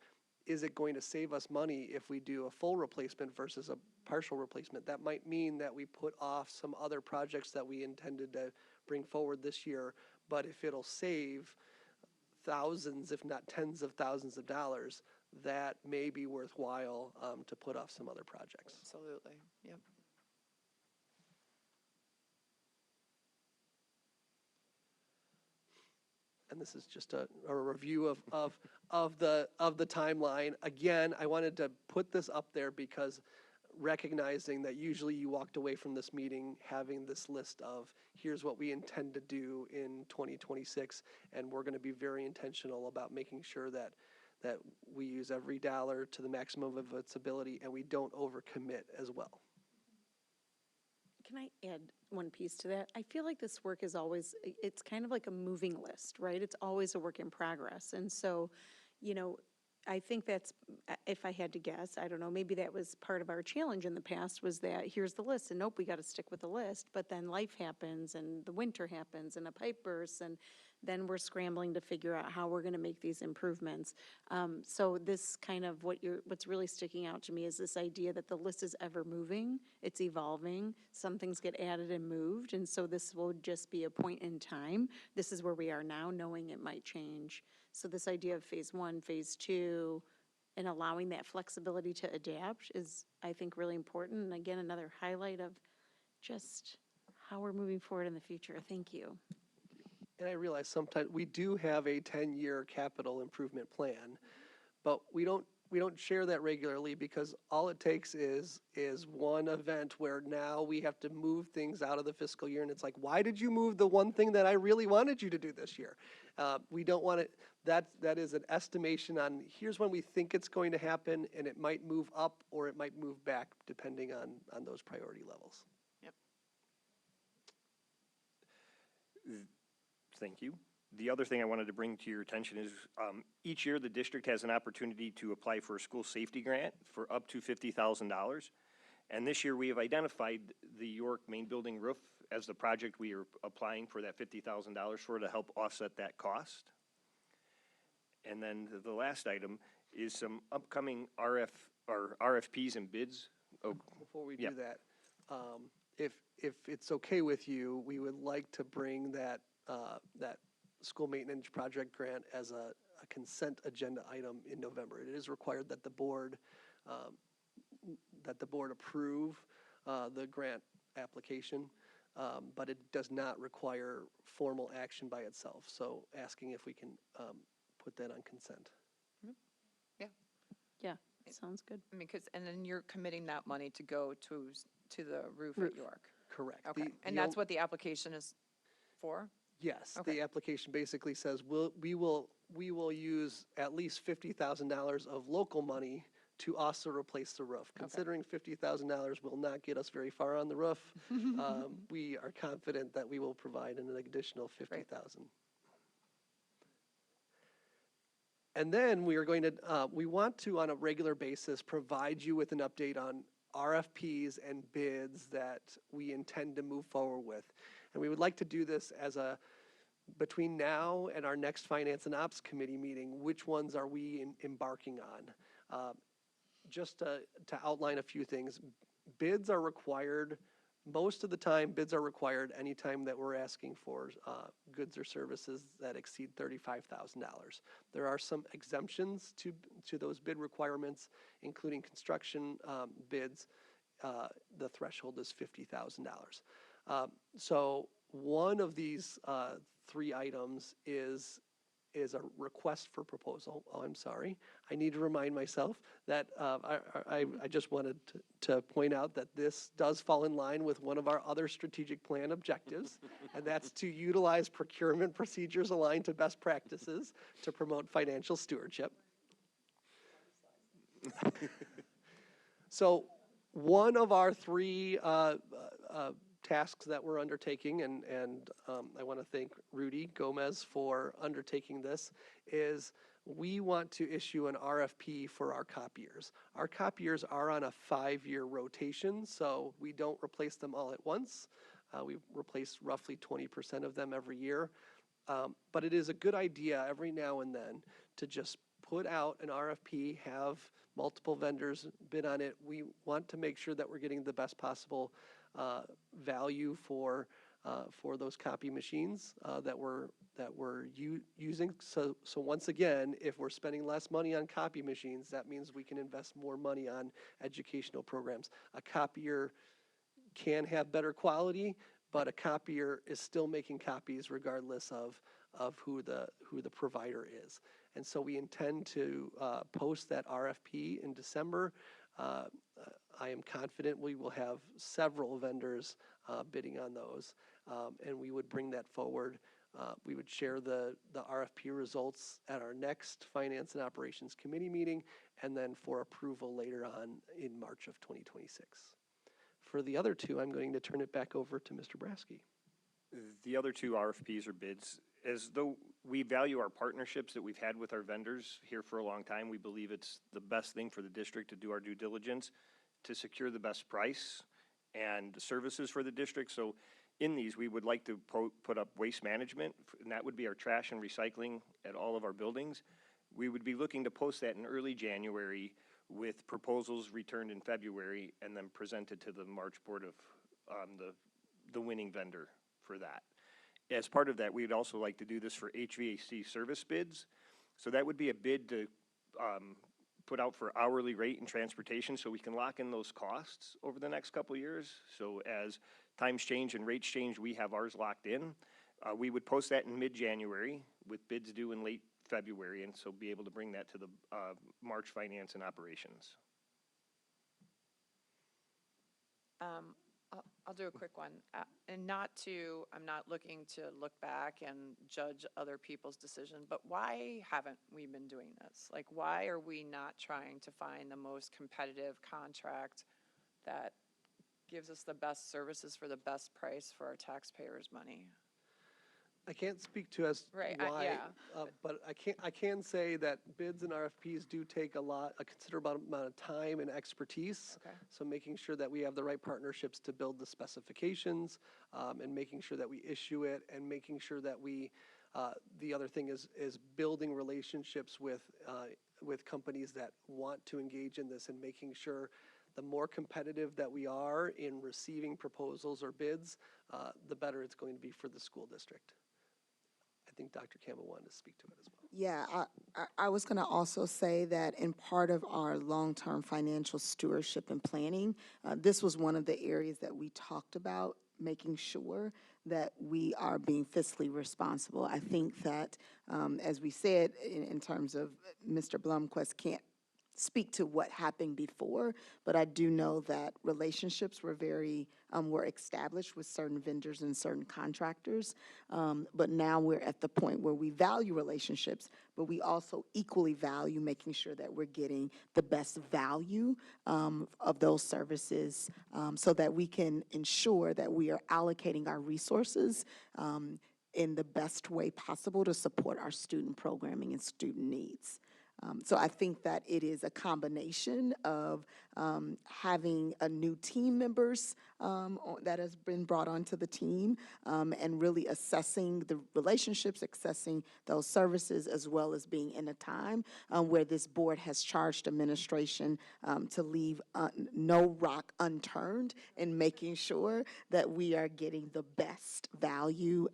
is it going to save us money if we do a full replacement versus a partial replacement? That might mean that we put off some other projects that we intended to bring forward this year, but if it'll save thousands, if not tens of thousands of dollars, that may be worthwhile to put off some other projects. Absolutely, yep. And this is just a review of the timeline. Again, I wanted to put this up there because recognizing that usually you walked away from this meeting having this list of here's what we intend to do in 2026, and we're going to be very intentional about making sure that we use every dollar to the maximum of its ability and we don't overcommit as well. Can I add one piece to that? I feel like this work is always, it's kind of like a moving list, right? It's always a work in progress. And so, I think that's, if I had to guess, I don't know, maybe that was part of our challenge in the past was that here's the list and nope, we got to stick with the list. But then life happens and the winter happens and a pipe bursts and then we're scrambling to figure out how we're going to make these improvements. So this kind of what's really sticking out to me is this idea that the list is ever moving, it's evolving, some things get added and moved, and so this will just be a point in time. This is where we are now, knowing it might change. So this idea of phase one, phase two, and allowing that flexibility to adapt is, I think, really important. And again, another highlight of just how we're moving forward in the future. Thank you. And I realize sometimes we do have a 10-year capital improvement plan, but we don't share that regularly because all it takes is one event where now we have to move things out of the fiscal year, and it's like, why did you move the one thing that I really wanted you to do this year? We don't want it. That is an estimation on here's when we think it's going to happen, and it might move up or it might move back depending on those priority levels. Thank you. The other thing I wanted to bring to your attention is each year the district has an opportunity to apply for a school safety grant for up to $50,000. And this year we have identified the York main building roof as the project we are applying for that $50,000 for to help offset that cost. And then the last item is some upcoming RFPs and bids. Oh, Before we yeah. do that, if it's okay with you, we would like to bring that school maintenance project grant as a consent agenda item in November. It is required that the board approve the grant application, but it does not require formal action by itself. So asking if we can put that on consent. Yeah, sounds good. I mean, and then you're committing that money to go to the roof at York? Correct. Okay, The and that's what the application is for? Yes, Okay. the application basically says we will use at least $50,000 of local money to also replace the roof. Considering $50,000 will not get us very far on the roof, we are confident that we will provide an additional $50,000. And then we are going to we want to on a regular basis provide you with an update on RFPs and bids that we intend to move forward with. And we would like to do this as between now and our next Finance and Ops Committee meeting, which ones are we embarking on? Just to outline a few things, bids are required, most of the time, bids are required anytime that we're asking for goods or services that exceed $35,000. There are some exemptions to those bid requirements, including construction bids. The threshold is $50,000. So one of these three items is is a request for proposal. Oh, I'm sorry. I need to remind myself that I just wanted to point out that this does fall in line with one of our other strategic plan objectives, and that's to utilize procurement procedures aligned to best practices to promote financial stewardship. So one of our three tasks that we're undertaking, and I want to thank Rudy Gomez for undertaking this, is we want to issue an RFP for our copiers. Our copiers are on a 5-year rotation, so we don't replace them all at once. We replace roughly 20% of them every year. But it is a good idea every now and then to just put out an RFP, have multiple vendors bid on it. We want to make sure that we're getting the best possible value for those copy machines that we're using. So once again, if we're spending less money on copy machines, that means we can invest more money on educational programs. A copier can have better quality, but a copier is still making copies regardless of who the provider is. And so we intend to post that RFP in December. I am confident we will have several vendors bidding on those, and we would bring that forward. We would share the RFP results at our next Finance and Operations Committee meeting, and then for approval later on in March of 2026. For the other two, I'm going to turn it back over to Mr. Brasky. The other two RFPs or bids, as though we value our partnerships that we've had with our vendors here for a long time, we believe it's the best thing for the district to do our due diligence to secure the best price and services for the district. So in these, we would like to put up waste management, and that would be our trash and recycling at all of our buildings. We would be looking to post that in early January with proposals returned in February and then presented to the March board of the winning vendor for that. As part of that, we'd also like to do this for HVAC service bids. So that would be a bid to put out for hourly rate and transportation so we can lock in those costs over the next couple of years. So as times change and rates change, we have ours locked in. We would post that in mid-January with bids due in late February, and so be able to bring that to the March Finance and Operations. I'll do a quick one. And I'm not looking to look back and judge other people's decision, but why haven't we been doing this? Like, why are we not trying to find the most competitive contract that gives us the best services for the best price for our taxpayers' money? I can't speak to as Right, why, yeah. but I can say that bids and RFPs do take a considerable amount of time and expertise. Okay. So making sure that we have the right partnerships to build the specifications, and making sure that we issue it, and making sure that the other thing is building relationships with companies that want to engage in this, and making sure the more competitive that we are in receiving proposals or bids, the better it's going to be for the school district. I think Dr. Campbell wanted to speak to it as well. Yeah, I was going to also say that in part of our long-term financial stewardship and planning, this was one of the areas that we talked about, making sure that we are being fiscally responsible. I think that, as we said, in terms of Mr. Blomquist can't speak to what happened before, but I do know that relationships were were established with certain vendors and certain contractors. But now we're at the point where we value relationships, but we also equally value making sure that we're getting the best value of those services, so that we can ensure that we are allocating our resources in the best way possible to support our student programming and student needs. So I think that it is a combination of having a new team members that has been brought onto the team, and really assessing the relationships, assessing those services, as well as being in a time where this board has charged administration to leave no rock unturned in making sure that we are getting the best value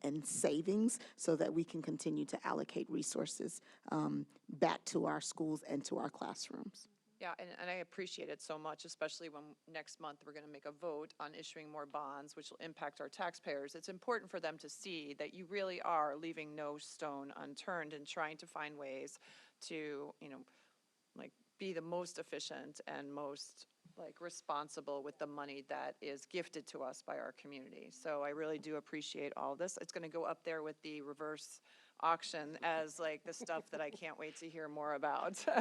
and savings so that we can continue to allocate resources back to our schools and to our classrooms. Yeah, and I appreciate it so much, especially when next month we're gonna make a vote on issuing more bonds, which will impact our taxpayers. It's important for them to see that you really are leaving no stone unturned and trying to find ways to, like, be the most efficient and most, like, responsible with the money that is gifted to us by our community. So I really do appreciate all this. It's gonna go up there with the reverse auction as like the stuff that I can't wait to hear more about. So,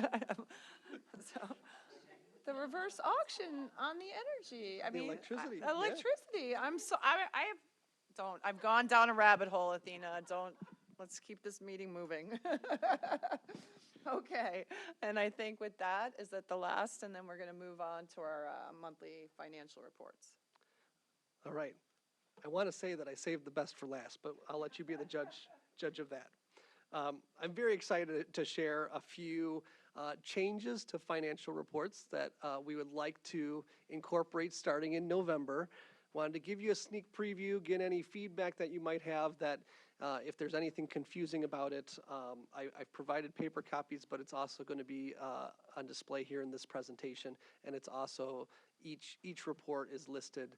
the reverse auction on the energy, I The mean. electricity, yeah. Electricity, I've gone down a rabbit hole, Athena, let's keep this meeting moving. Okay, and I think with that, is that the last, and then we're gonna move on to our monthly financial reports. All right. I want to say that I saved the best for last, but I'll let you be the judge of that. I'm very excited to share a few changes to financial reports that we would like to incorporate starting in November. Wanted to give you a sneak preview, get any feedback that you might have, that if there's anything confusing about it. I've provided paper copies, but it's also going to be on display here in this presentation, and it's also, each report is listed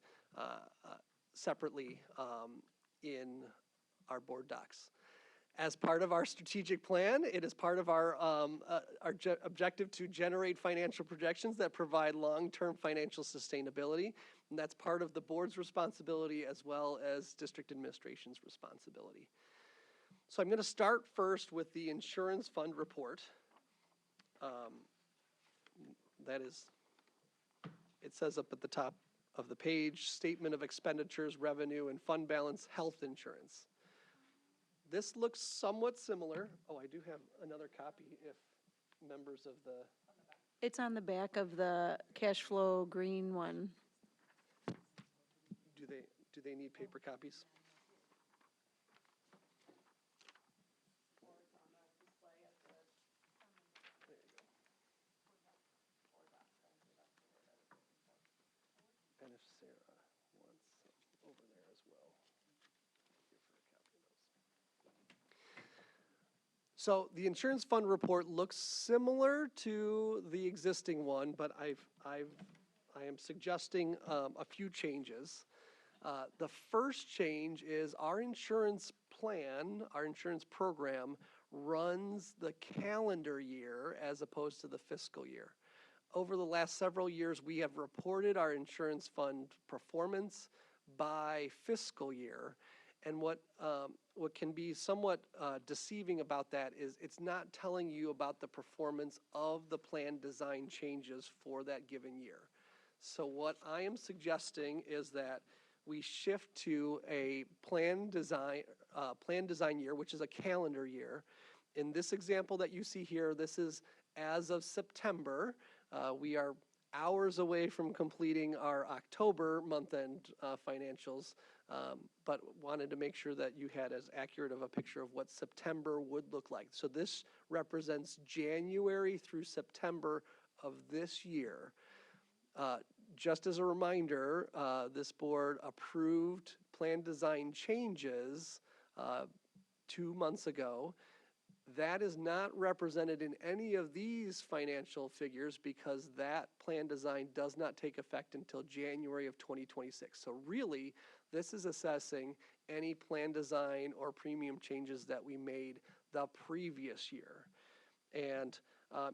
separately in our board docs. As part of our strategic plan, it is part of our objective to generate financial projections that provide long-term financial sustainability. And that's part of the board's responsibility as well as district administration's responsibility. So I'm going to start first with the insurance fund report. That is, it says up at the top of the page, statement of expenditures, revenue, and fund balance, health insurance. This looks somewhat similar. Oh, I do have another copy if members of the, It's on the back of the cash flow green one. do they need paper copies? And if Sarah wants some over there as well. Give her a copy of those. So the insurance fund report looks similar to the existing one, but I am suggesting a few changes. The first change is our insurance plan, our insurance program runs the calendar year as opposed to the fiscal year. Over the last several years, we have reported our insurance fund performance by fiscal year. And what can be somewhat deceiving about that is it's not telling you about the performance of the plan design changes for that given year. So what I am suggesting is that we shift to a plan design year, which is a calendar year. In this example that you see here, this is as of September. We are hours away from completing our October month-end financials, but wanted to make sure that you had as accurate of a picture of what September would look like. So this represents January through September of this year. Just as a reminder, this board approved plan design changes 2 months ago. That is not represented in any of these financial figures because that plan design does not take effect until January of 2026. So really, this is assessing any plan design or premium changes that we made the previous year. And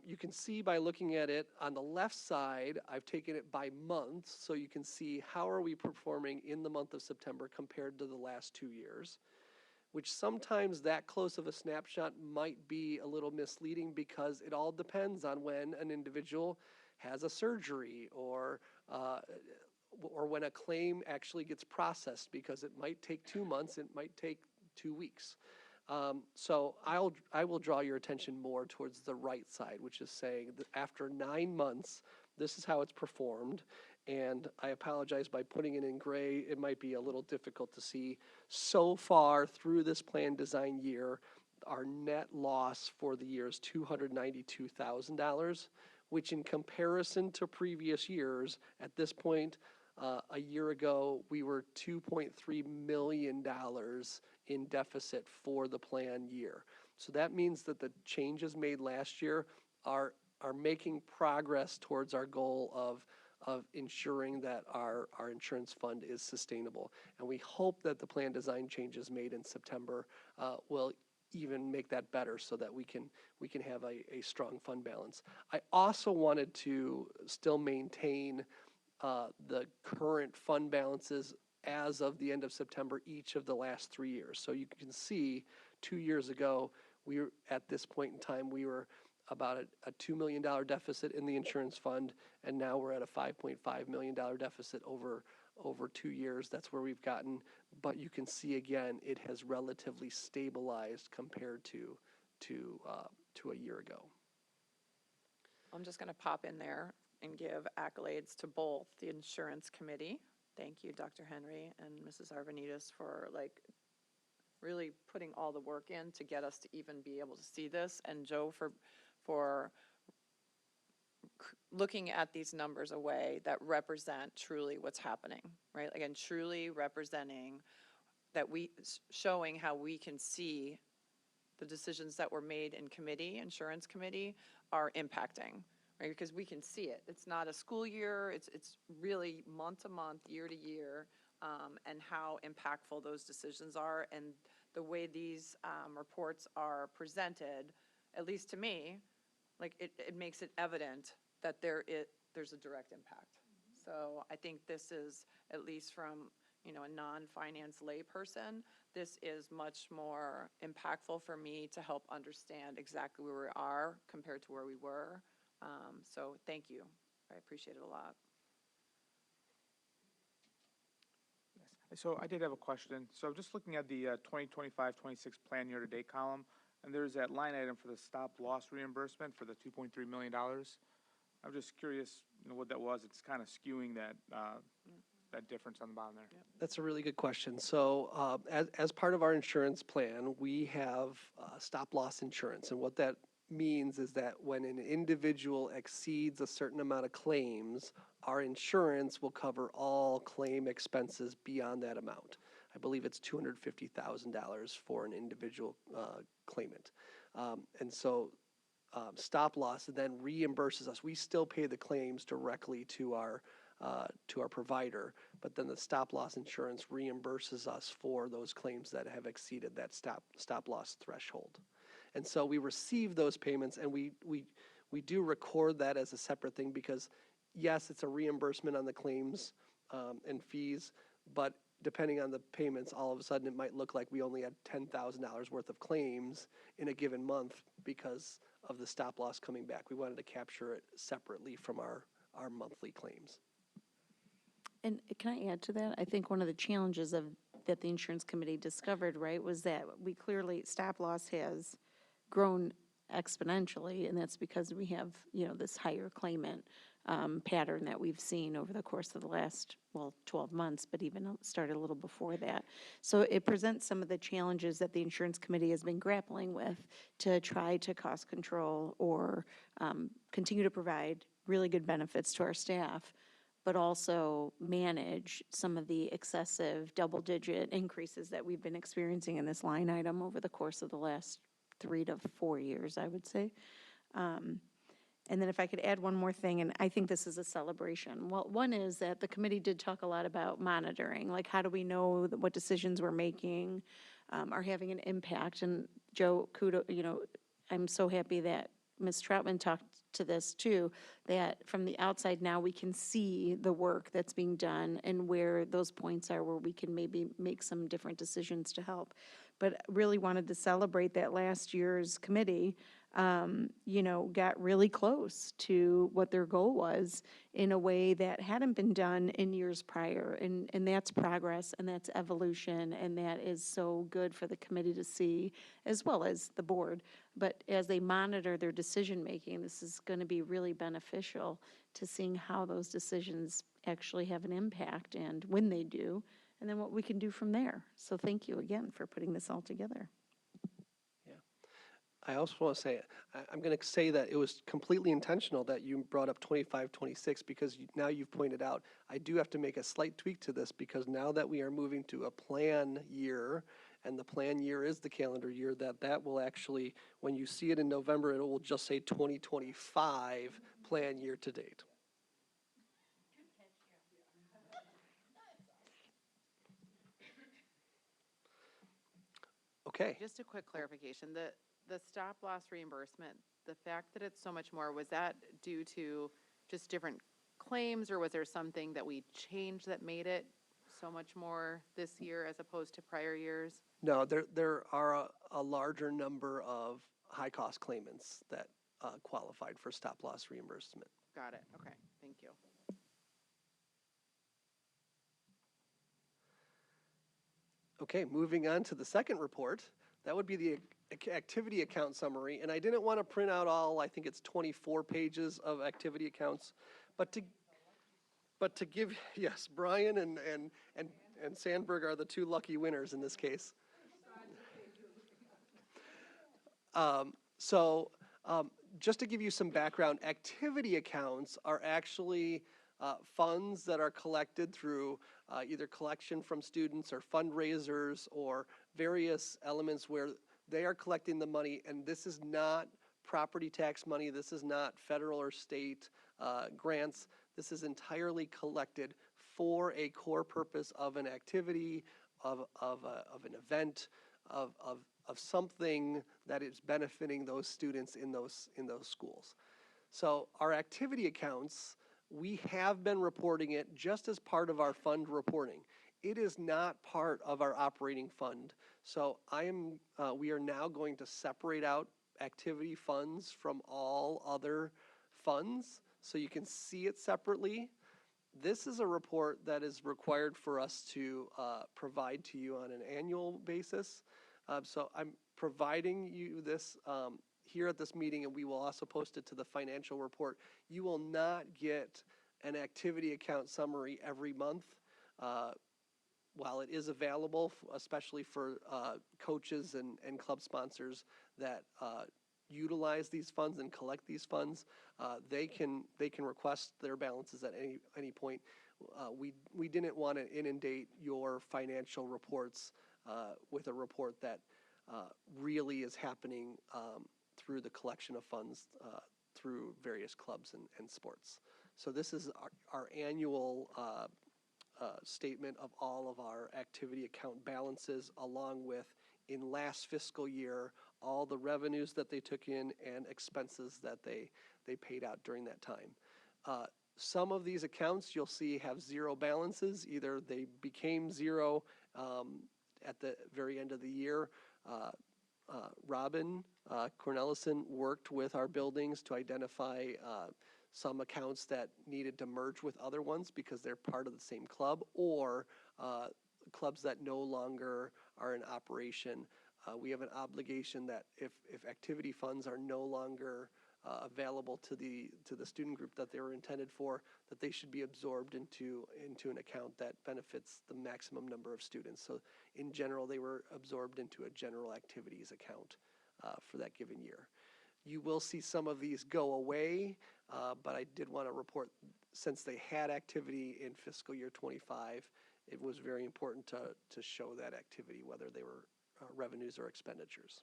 you can see by looking at it on the left side, I've taken it by month, so you can see how are we performing in the month of September compared to the last 2 years. Which sometimes that close of a snapshot might be a little misleading because it all depends on when an individual has a surgery or when a claim actually gets processed, because it might take 2 months, it might take 2 weeks. So I will draw your attention more towards the right side, which is saying that after 9 months, this is how it's performed. And I apologize, by putting it in gray, it might be a little difficult to see. So far through this plan design year, our net loss for the year is $292,000, which in comparison to previous years, at this point, a year ago, we were $2.3 million in deficit for the plan year. So that means that the changes made last year are are making progress towards our goal of ensuring that our insurance fund is sustainable. And we hope that the plan design changes made in September will even make that better so that we can have a strong fund balance. I also wanted to still maintain the current fund balances as of the end of September each of the last 3 years. So you can see 2 years ago, at this point in time, we were about a $2 million deficit in the insurance fund, and now we're at a $5.5 million deficit over 2 years. That's where we've gotten, but you can see again, it has relatively stabilized compared to a year ago. I'm just going to pop in there and give accolades to both the insurance committee. Thank you, Dr. Henry and Mrs. Arvanites, for really putting all the work in to get us to even be able to see this, and Joe for looking at these numbers a way that represent truly what's happening, right? Again, truly representing that showing how we can see the decisions that were made in committee, insurance committee, are impacting, right? Because we can see it. It's not a school year. It's really month to month, year to year, and how impactful those decisions are. And the way these reports are presented, at least to me, it makes it evident that there's a direct impact. So I think this is, at least from a non-finance layperson, this is much more impactful for me to help understand exactly where we are compared to where we were. So thank you. I appreciate it a lot. So I did have a question. So just looking at the 2025-26 plan year-to-date column, and there's that line item for the stop loss reimbursement for the $2.3 million. I'm just curious, what that was. It's kind of skewing that that difference on the bottom there. That's a really good question. So as part of our insurance plan, we have stop loss insurance. And what that means is that when an individual exceeds a certain amount of claims, our insurance will cover all claim expenses beyond that amount. I believe it's $250,000 for an individual claimant. And so stop loss then reimburses us. We still pay the claims directly to our provider, but then the stop loss insurance reimburses us for those claims that have exceeded that stop loss threshold. And so we receive those payments, and we do record that as a separate thing because, yes, it's a reimbursement on the claims and fees, but depending on the payments, all of a sudden it might look like we only had $10,000 worth of claims in a given month because of the stop loss coming back. We wanted to capture it separately from our monthly claims. And can I add to that? I think one of the challenges that the insurance committee discovered, right, was that stop loss has grown exponentially, and that's because we have, this higher claimant pattern that we've seen over the course of the last, 12 months, but even started a little before that. So it presents some of the challenges that the insurance committee has been grappling with to try to cost control or continue to provide really good benefits to our staff, but also manage some of the excessive double-digit increases that we've been experiencing in this line item over the course of the last 3 to 4 years, I would say. And then if I could add one more thing, and I think this is a celebration. Well, one is that the committee did talk a lot about monitoring, like how do we know that what decisions we're making are having an impact. And Joe, I'm so happy that Ms. Troutman talked to this too, that from the outside now we can see the work that's being done and where those points are where we can maybe make some different decisions to help. But really wanted to celebrate that last year's committee, got really close to what their goal was in a way that hadn't been done in years prior. And that's progress and that's evolution, and that is so good for the committee to see, as well as the board. But as they monitor their decision-making, this is going to be really beneficial to seeing how those decisions actually have an impact and when they do, and then what we can do from there. So thank you again for putting this all together. Yeah. I also want to say, I'm going to say that it was completely intentional that you brought up 25-26 because now you've pointed out, I do have to make a slight tweak to this because now that we are moving to a plan year and the plan year is the calendar year, that will actually, when you see it in November, it will just say 2025 plan year to date. Okay. Just a quick clarification, the stop loss reimbursement, the fact that it's so much more, was that due to just different claims, or was there something that we changed that made it so much more this year as opposed to prior years? No, there are a larger number of high-cost claimants that qualified for stop-loss reimbursement. Got it, okay, thank you. Okay, moving on to the second report, that would be the activity account summary, and I didn't want to print out all, I think it's 24 pages of activity accounts, but to give, yes, Brian and Sandberg are the two lucky winners in this case. Just to give you some background, activity accounts are actually funds that are collected through either collection from students or fundraisers or various elements where they are collecting the money, and this is not property tax money, this is not federal or state grants, this is entirely collected for a core purpose of an activity, of an event, of something that is benefiting those students in those schools. So our activity accounts, we have been reporting it just as part of our fund reporting. It is not part of our operating fund. So we are now going to separate out activity funds from all other funds so you can see it separately. This is a report that is required for us to provide to you on an annual basis. So I'm providing you this here at this meeting, and we will also post it to the financial report. You will not get an activity account summary every month. While it is available, especially for coaches and club sponsors that utilize these funds and collect these funds, they can request their balances at any point. We didn't want to inundate your financial reports with a report that really is happening through the collection of funds through various clubs and sports. So this is our annual statement of all of our activity account balances, along with, in last fiscal year, all the revenues that they took in and expenses that they paid out during that time. Some of these accounts you'll see have zero balances. Either they became zero at the very end of the year. Robin Cornelison worked with our buildings to identify some accounts that needed to merge with other ones because they're part of the same club, or clubs that no longer are in operation. We have an obligation that if activity funds are no longer available to the student group that they were intended for, that they should be absorbed into an account that benefits the maximum number of students. So in general, they were absorbed into a general activities account for that given year. You will see some of these go away, but I did want to report, since they had activity in fiscal year 25, it was very important to show that activity, whether they were revenues or expenditures.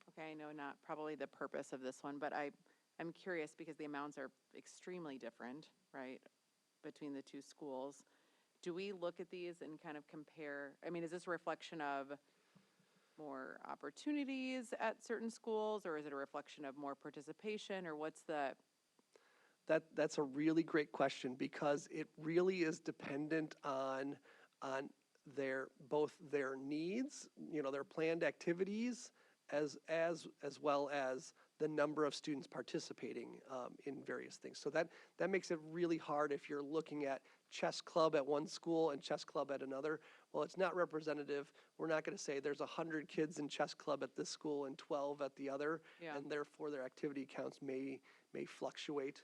Okay, I know not probably the purpose of this one, but I'm curious because the amounts are extremely different, right, between the two schools. Do we look at these and kind of compare? I mean, is this a reflection of more opportunities at certain schools, or is it a reflection of more participation, or what's the? That's a really great question, because it really is dependent on both their needs, their planned activities, as well as the number of students participating in various things. So that makes it really hard if you're looking at chess club at one school and chess club at another. Well, it's not representative. We're not going to say there's 100 kids in chess club at this school and 12 at the other, and therefore their activity counts may fluctuate.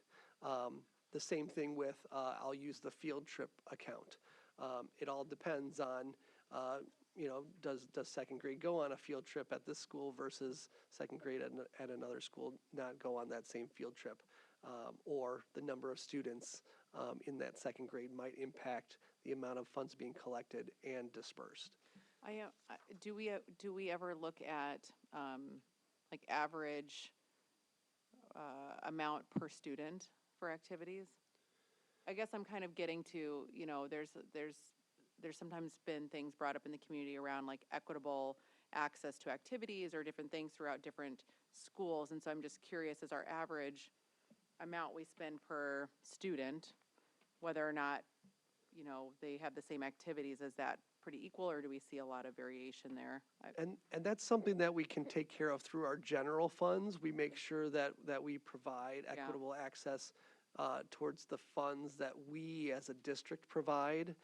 The same thing with, I'll use the field trip account. It all depends on, does second grade go on a field trip at this school versus second grade at another school not go on that same field trip? Or the number of students in that second grade might impact the the amount of funds being collected and dispersed. Do we ever look at, like average, amount per student for activities? I guess I'm kind of getting to, you know, there's sometimes been things brought up in the community around like equitable access to activities or different things throughout different schools. And so I'm just curious, is our average amount we spend per student, whether or not, you know, they have the same activities, is that pretty equal, or do we see a lot of variation there? And that's something that we can take care of through our general funds. We make sure that we provide Yeah. equitable access towards the funds that we as a district provide.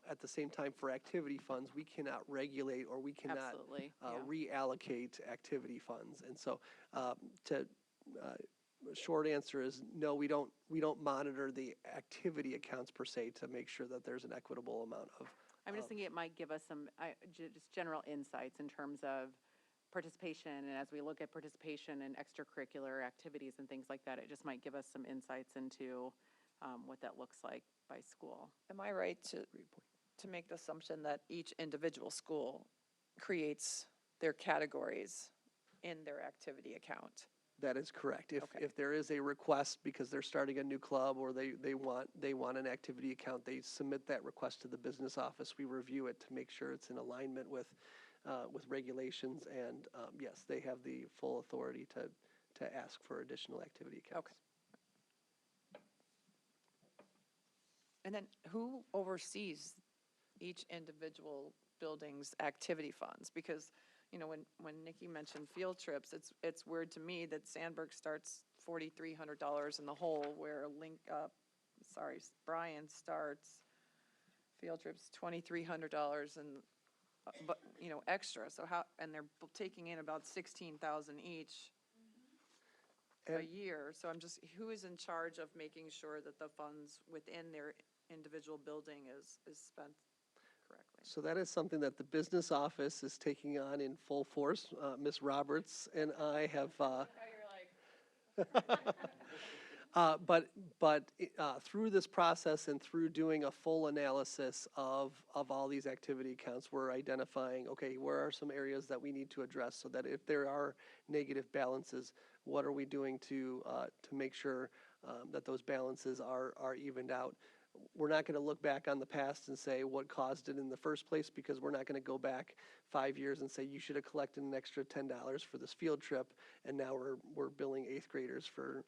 At the same time, for activity funds, we cannot regulate or we cannot Absolutely, yeah. reallocate activity funds. And so, short answer is no, we don't monitor the activity accounts per se to make sure that there's an equitable amount of. I'm just thinking it might give us some, just general insights in terms of participation, and as we look at participation in extracurricular activities and things like that, it just might give us some insights into what that looks like by school. Am I right to make the assumption that each individual school creates their categories in their activity account? That is correct. Okay. If there is a request because they're starting a new club or they want an activity account, they submit that request to the business office. We review it to make sure it's in alignment with regulations, and yes, they have the full authority to ask for additional activity accounts. Okay. And then who oversees each individual building's activity funds? Because, you know, when Nikki mentioned field trips, it's weird to me that Sandburg starts $4,300 in the hole, where Bryan starts field trips $2,300 and, but, you know, extra. So and they're taking in about 16,000 each a And- year. So I'm just, who is in charge of making sure that the funds within their individual building is spent correctly? So that is something that the business office is taking on in full force. Ms. Roberts and I have. But through this process and through doing a full analysis of all these activity accounts, we're identifying, okay, where are some areas that we need to address so that if there are negative balances, what are we doing to make sure that those balances are evened out? We're not going to look back on the past and say what caused it in the first place, because we're not going to go back 5 years and say you should have collected an extra $10 for this field trip, and now we're billing 8th graders for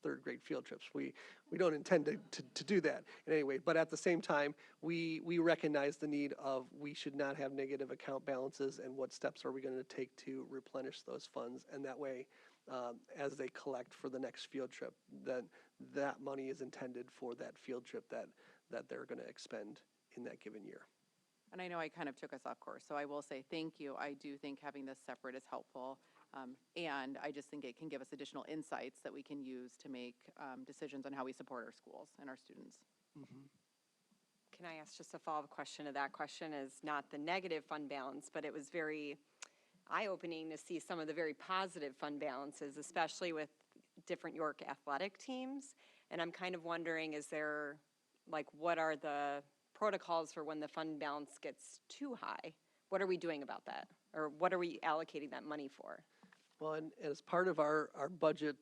3rd grade field trips. We don't intend to do that in any way. But at the same time, we recognize the need of, we should not have negative account balances, and what steps are we going to take to replenish those funds, and that way, as they collect for the next field trip, that money is intended for that field trip that they're going to expend in that given year. And I know I kind of took us off course, so I will say thank you. I do think having this separate is helpful. And I just think it can give us additional insights that we can use to make decisions on how we support our schools and our students. Can I ask just a follow-up question to that question? Is not the negative fund balance, but it was very eye-opening to see some of the very positive fund balances, especially with different York athletic teams. And I'm kind of wondering, is there, like, what are the protocols for when the fund balance gets too high? What are we doing about that? Or what are we allocating that money for? Well, and as part of our budget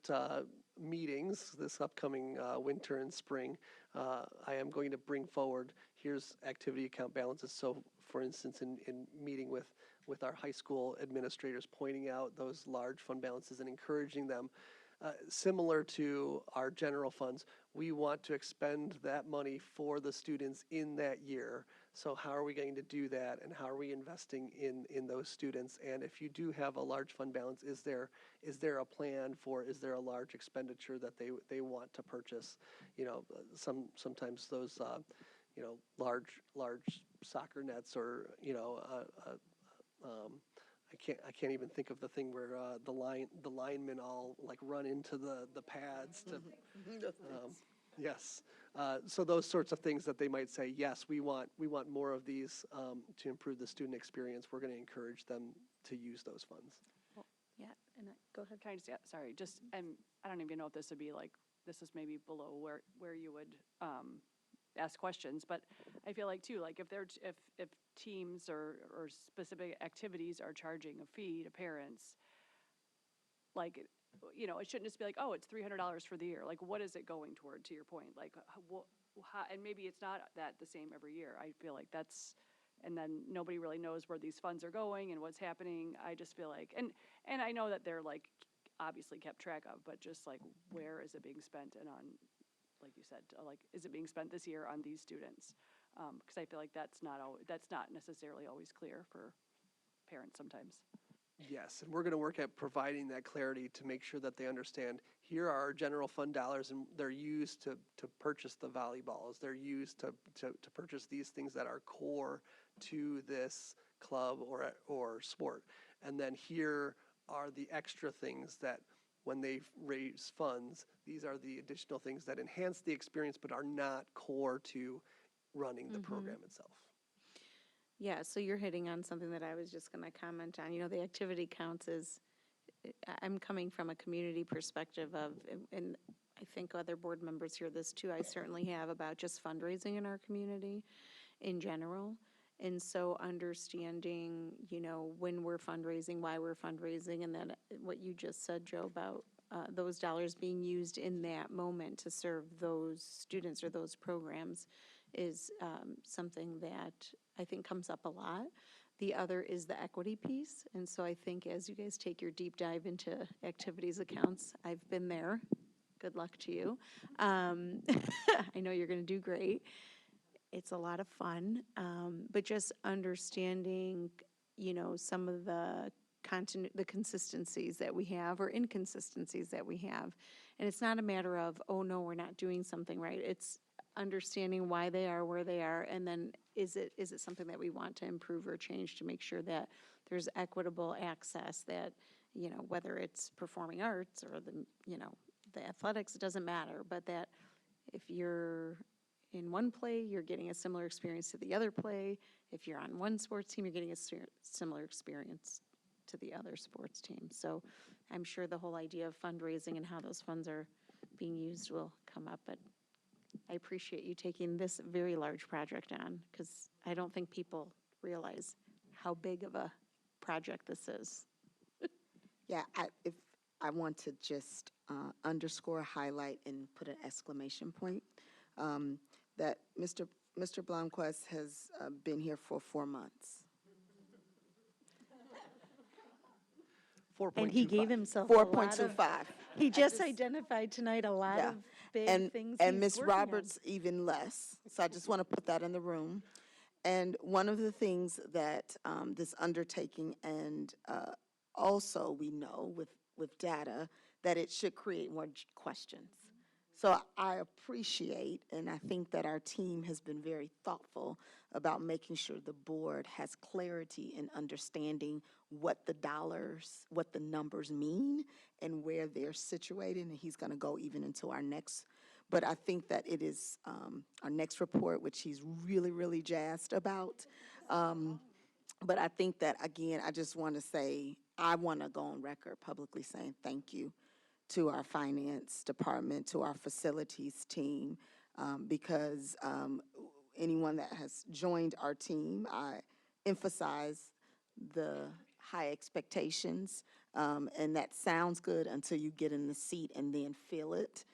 meetings this upcoming winter and spring, I am going to bring forward, here's activity account balances. So, for instance, in meeting with our high school administrators, pointing out those large fund balances and encouraging them, similar to our general funds, we want to expend that money for the students in that year. So how are we going to do that, and how are we investing in those students? And if you do have a large fund balance, is there a plan for, is there a large expenditure that they want to purchase? You know, sometimes those large soccer nets, or I can't even think of the thing where the linemen all like run into the pads to. Yes. So those sorts of things that they might say, yes, we want more of these to improve the student experience. We're going to encourage them to use those funds. Yeah, and go ahead. Can I just, sorry, I don't even know if this would be like, this is maybe below where you would ask questions, but I feel like too, like if they're, if teams or specific activities are charging a fee to parents, like, you know, it shouldn't just be like, oh, it's $300 for the year. Like, what is it going toward, to your point? Like, how, and maybe it's not that the same every year. I feel like that's, and then nobody really knows where these funds are going and what's happening. I just feel like, and I know that they're like obviously kept track of, but just like, where is it being spent and on, like you said, like, is it being spent this year on these students? Because I feel like that's not necessarily always clear for parents sometimes. Yes, and we're going to work at providing that clarity to make sure that they understand, here are our general fund dollars, and they're used to purchase the volleyballs. They're used to purchase these things that are core to this club or sport. And then here are the extra things that when they raise funds, these are the additional things that enhance the experience but are not core to running the program itself. Yeah, so you're hitting on something that I was just going to comment on. You know, the activity counts is, I'm coming from a community perspective of, and I think other board members hear this too, I certainly have, about just fundraising in our community in general. And so understanding, you know, when we're fundraising, why we're fundraising, and then what you just said, Joe, about those dollars being used in that moment to serve those students or those programs is something that I think comes up a lot. The other is the equity piece. And so I think as you guys take your deep dive into activities accounts, I've been there. Good luck to you. I know you're going to do great. It's a lot of fun, but just understanding, you know, some of the consistencies that we have or inconsistencies that we have. And it's not a matter of, oh, no, we're not doing something right. It's understanding why they are where they are, and then is it something that we want to improve or change to make sure that there's equitable access, that, you know, whether it's performing arts or the, you know, the athletics, it doesn't matter, but that if you're in one play, you're getting a similar experience to the other play. If you're on one sports team, you're getting a similar experience to the other sports team. So I'm sure the whole idea of fundraising and how those funds are being used will come up, but I appreciate you taking this very large project on, because I don't think people realize how big of a project this is. Yeah, if I want to just underscore, highlight, and put an exclamation point, that Mr. Blomquist has been here for 4 months. 4.25. And he gave himself a lot of, 4.25. he just identified tonight a lot Yeah. of big things And he's Ms. working on. Roberts even less. So I just want to put that in the room. And one of the things that this undertaking, and also we know with data, that it should create more questions. So I appreciate, and I think that our team has been very thoughtful about making sure the board has clarity in understanding what the dollars, what the numbers mean, and where they're situated, and he's gonna go even into our next. But I think that it is our next report, which he's really, really jazzed about. But I think that, again, I just want to say, I want to go on record publicly saying thank you to our finance department, to our facilities team, because anyone that has joined our team, I emphasize the high expectations, and that sounds good until you get in the seat and then feel it,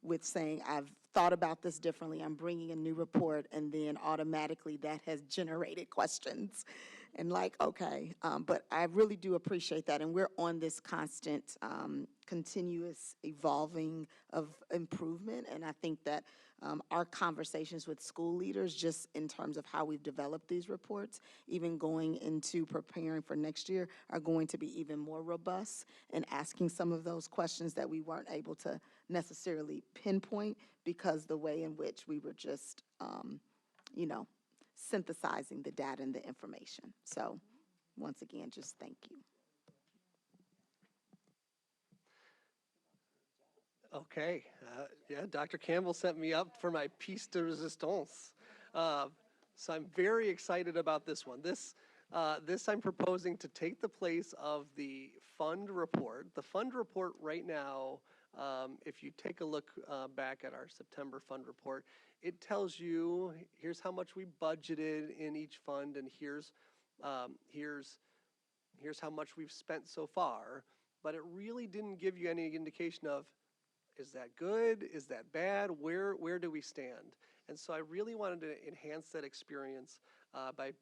with saying, I've thought about this differently, I'm bringing a new report, and then automatically that has generated questions. And like, okay, but I really do appreciate that, and we're on this constant, continuous evolving of improvement, and I think that our conversations with school leaders, just in terms of how we've developed these reports, even going into preparing for next year, are going to be even more robust and asking some of those questions that we weren't able to necessarily pinpoint because the way in which we were just, you know, synthesizing the data and the information. So once again, just thank you. Okay, yeah, Dr. Campbell set me up for my piece de resistance. So I'm very excited about this one. This I'm proposing to take the place of the fund report. The fund report right now If you take a look back at our September fund report, it tells you, here's how much we budgeted in each fund, and here's how much we've spent so far. But it really didn't give you any indication of, is that good? Is that bad? Where do we stand? And so I really wanted to enhance that experience by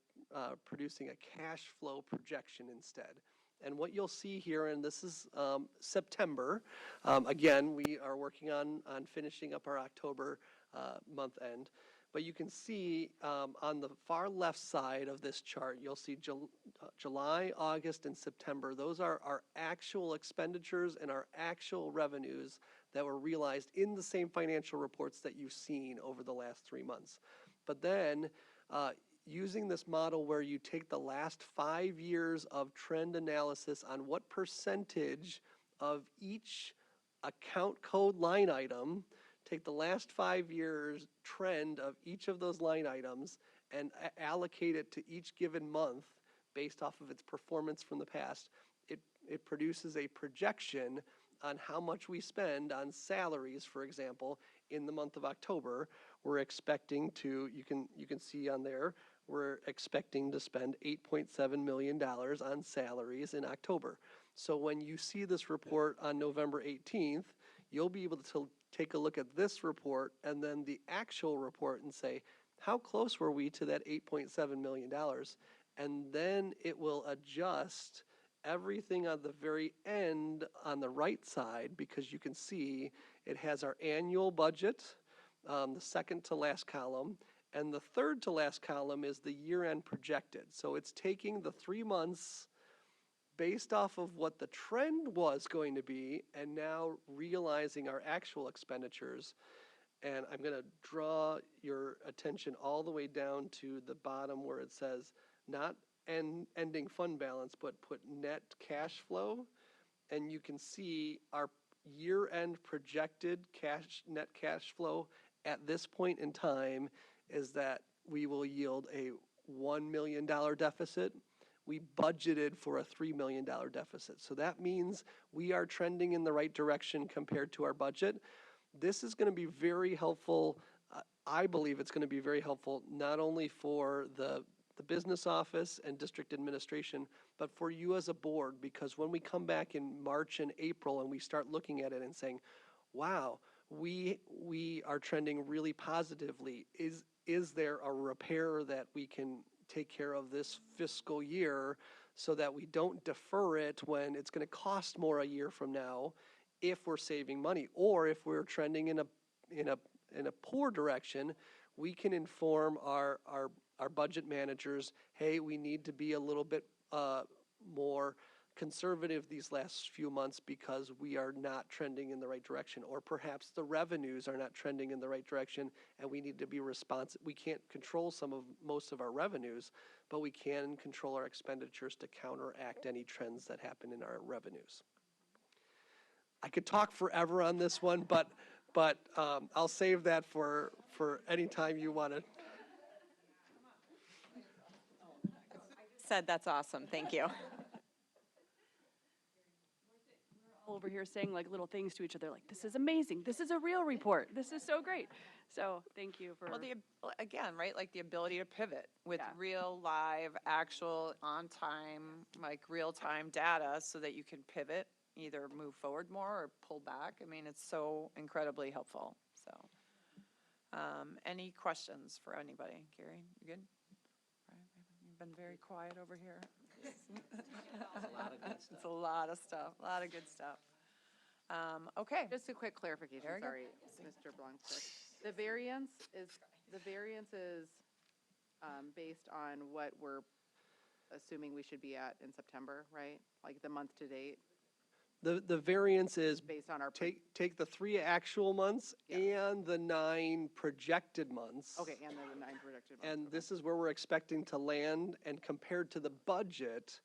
producing a cash flow projection instead. And what you'll see here, and this is September, again, we are working on finishing up our October month end. But you can see on the far left side of this chart, you'll see July, August, and September. Those are our actual expenditures and our actual revenues that were realized in the same financial reports that you've seen over the last 3 months. But then, using this model where you take the last 5 years of trend analysis on what percentage of each account code line item, take the last 5 years trend of each of those line items and allocate it to each given month based off of its performance from the past, it produces a projection on how much we spend on salaries, for example, in the month of October. We're expecting to, you can see on there, we're expecting to spend $8.7 million on salaries in October. So when you see this report on November 18th, you'll be able to take a look at this report and then the actual report and say, how close were we to that $8.7 million? And then it will adjust everything on the very end on the right side, because you can see it has our annual budget, the second to last column, and the third to last column is the year-end projected. So it's taking the 3 months based off of what the trend was going to be and now realizing our actual expenditures. And I'm going to draw your attention all the way down to the bottom where it says not ending fund balance, but put net cash flow. And you can see our year-end projected net cash flow at this point in time is that we will yield a $1 million deficit. We budgeted for a $3 million deficit. So that means we are trending in the right direction compared to our budget. This is going to be very helpful. I believe it's going to be very helpful not only for the business office and district administration, but for you as a board, because when we come back in March and April and we start looking at it and saying, wow, we are trending really positively. Is there a repair that we can take care of this fiscal year so that we don't defer it when it's going to cost more a year from now if we're saving money, or if we're trending in a poor direction, we can inform our budget managers, hey, we need to be a little bit more conservative these last few months because we are not trending in the right direction, or perhaps the revenues are not trending in the right direction and we need to be responsive. We can't control most of our revenues, but we can control our expenditures to counteract any trends that happen in our revenues. I could talk forever on this one, but I'll save that for any time you want to. Said that's awesome, thank you. All over here saying like little things to each other, like, this is amazing, this is a real report, this is so great. So thank you for. Well, again, right, like the ability to pivot with Yeah. real, live, actual, on-time, like real-time data so that you can pivot, either move forward more or pull back. I mean, it's so incredibly helpful, so. Any questions for anybody? Gary, you good? You've been very quiet over here. It's a lot of stuff, a lot of good stuff. Okay. Just a quick clarification, Very good. sorry, Mr. Blanco. The variance is based on what we're assuming we should be at in September, right? Like the month to date, The variance is based on our. take the 3 actual months Yeah. and the 9 projected months. Okay, and then the 9 projected months. And okay. this is where we're expecting to land, and compared to the budget,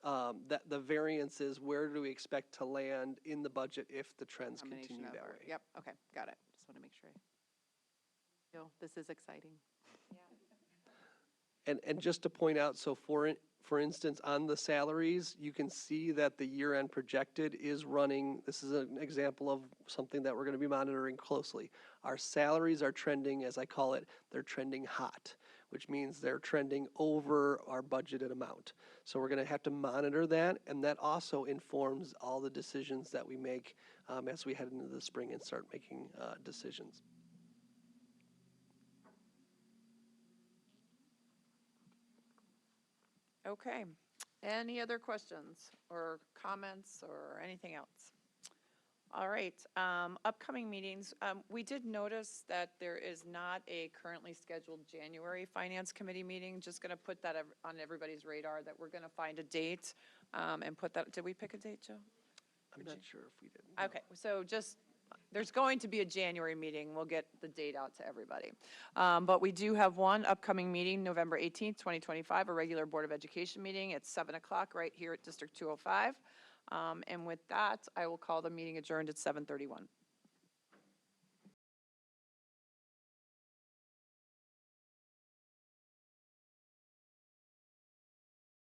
that the variance is where do we expect to land in the budget if the trends Combination continue of that our- way. Yep, okay, got it. Just want to make sure. This is exciting. And just to point out, so for instance, on the salaries, you can see that the year-end projected is running, this is an example of something that we're going to be monitoring closely. Our salaries are trending, as I call it, they're trending hot, which means they're trending over our budgeted amount. So we're going to have to monitor that, and that also informs all the decisions that we make as we head into the spring and start making decisions. Okay. Any other questions or comments or anything else? All right, upcoming meetings. We did notice that there is not a currently scheduled January Finance Committee meeting. Just going to put that on everybody's radar, that we're going to find a date and put that, did we pick a date, Joe? I'm not sure if we did. No. Okay, so just, there's going to be a January meeting. We'll get the date out to everybody. But we do have one upcoming meeting, November 18th, 2025, a regular Board of Education meeting at 7 o'clock right here at District 205. And with that, I will call the meeting adjourned at 7:31.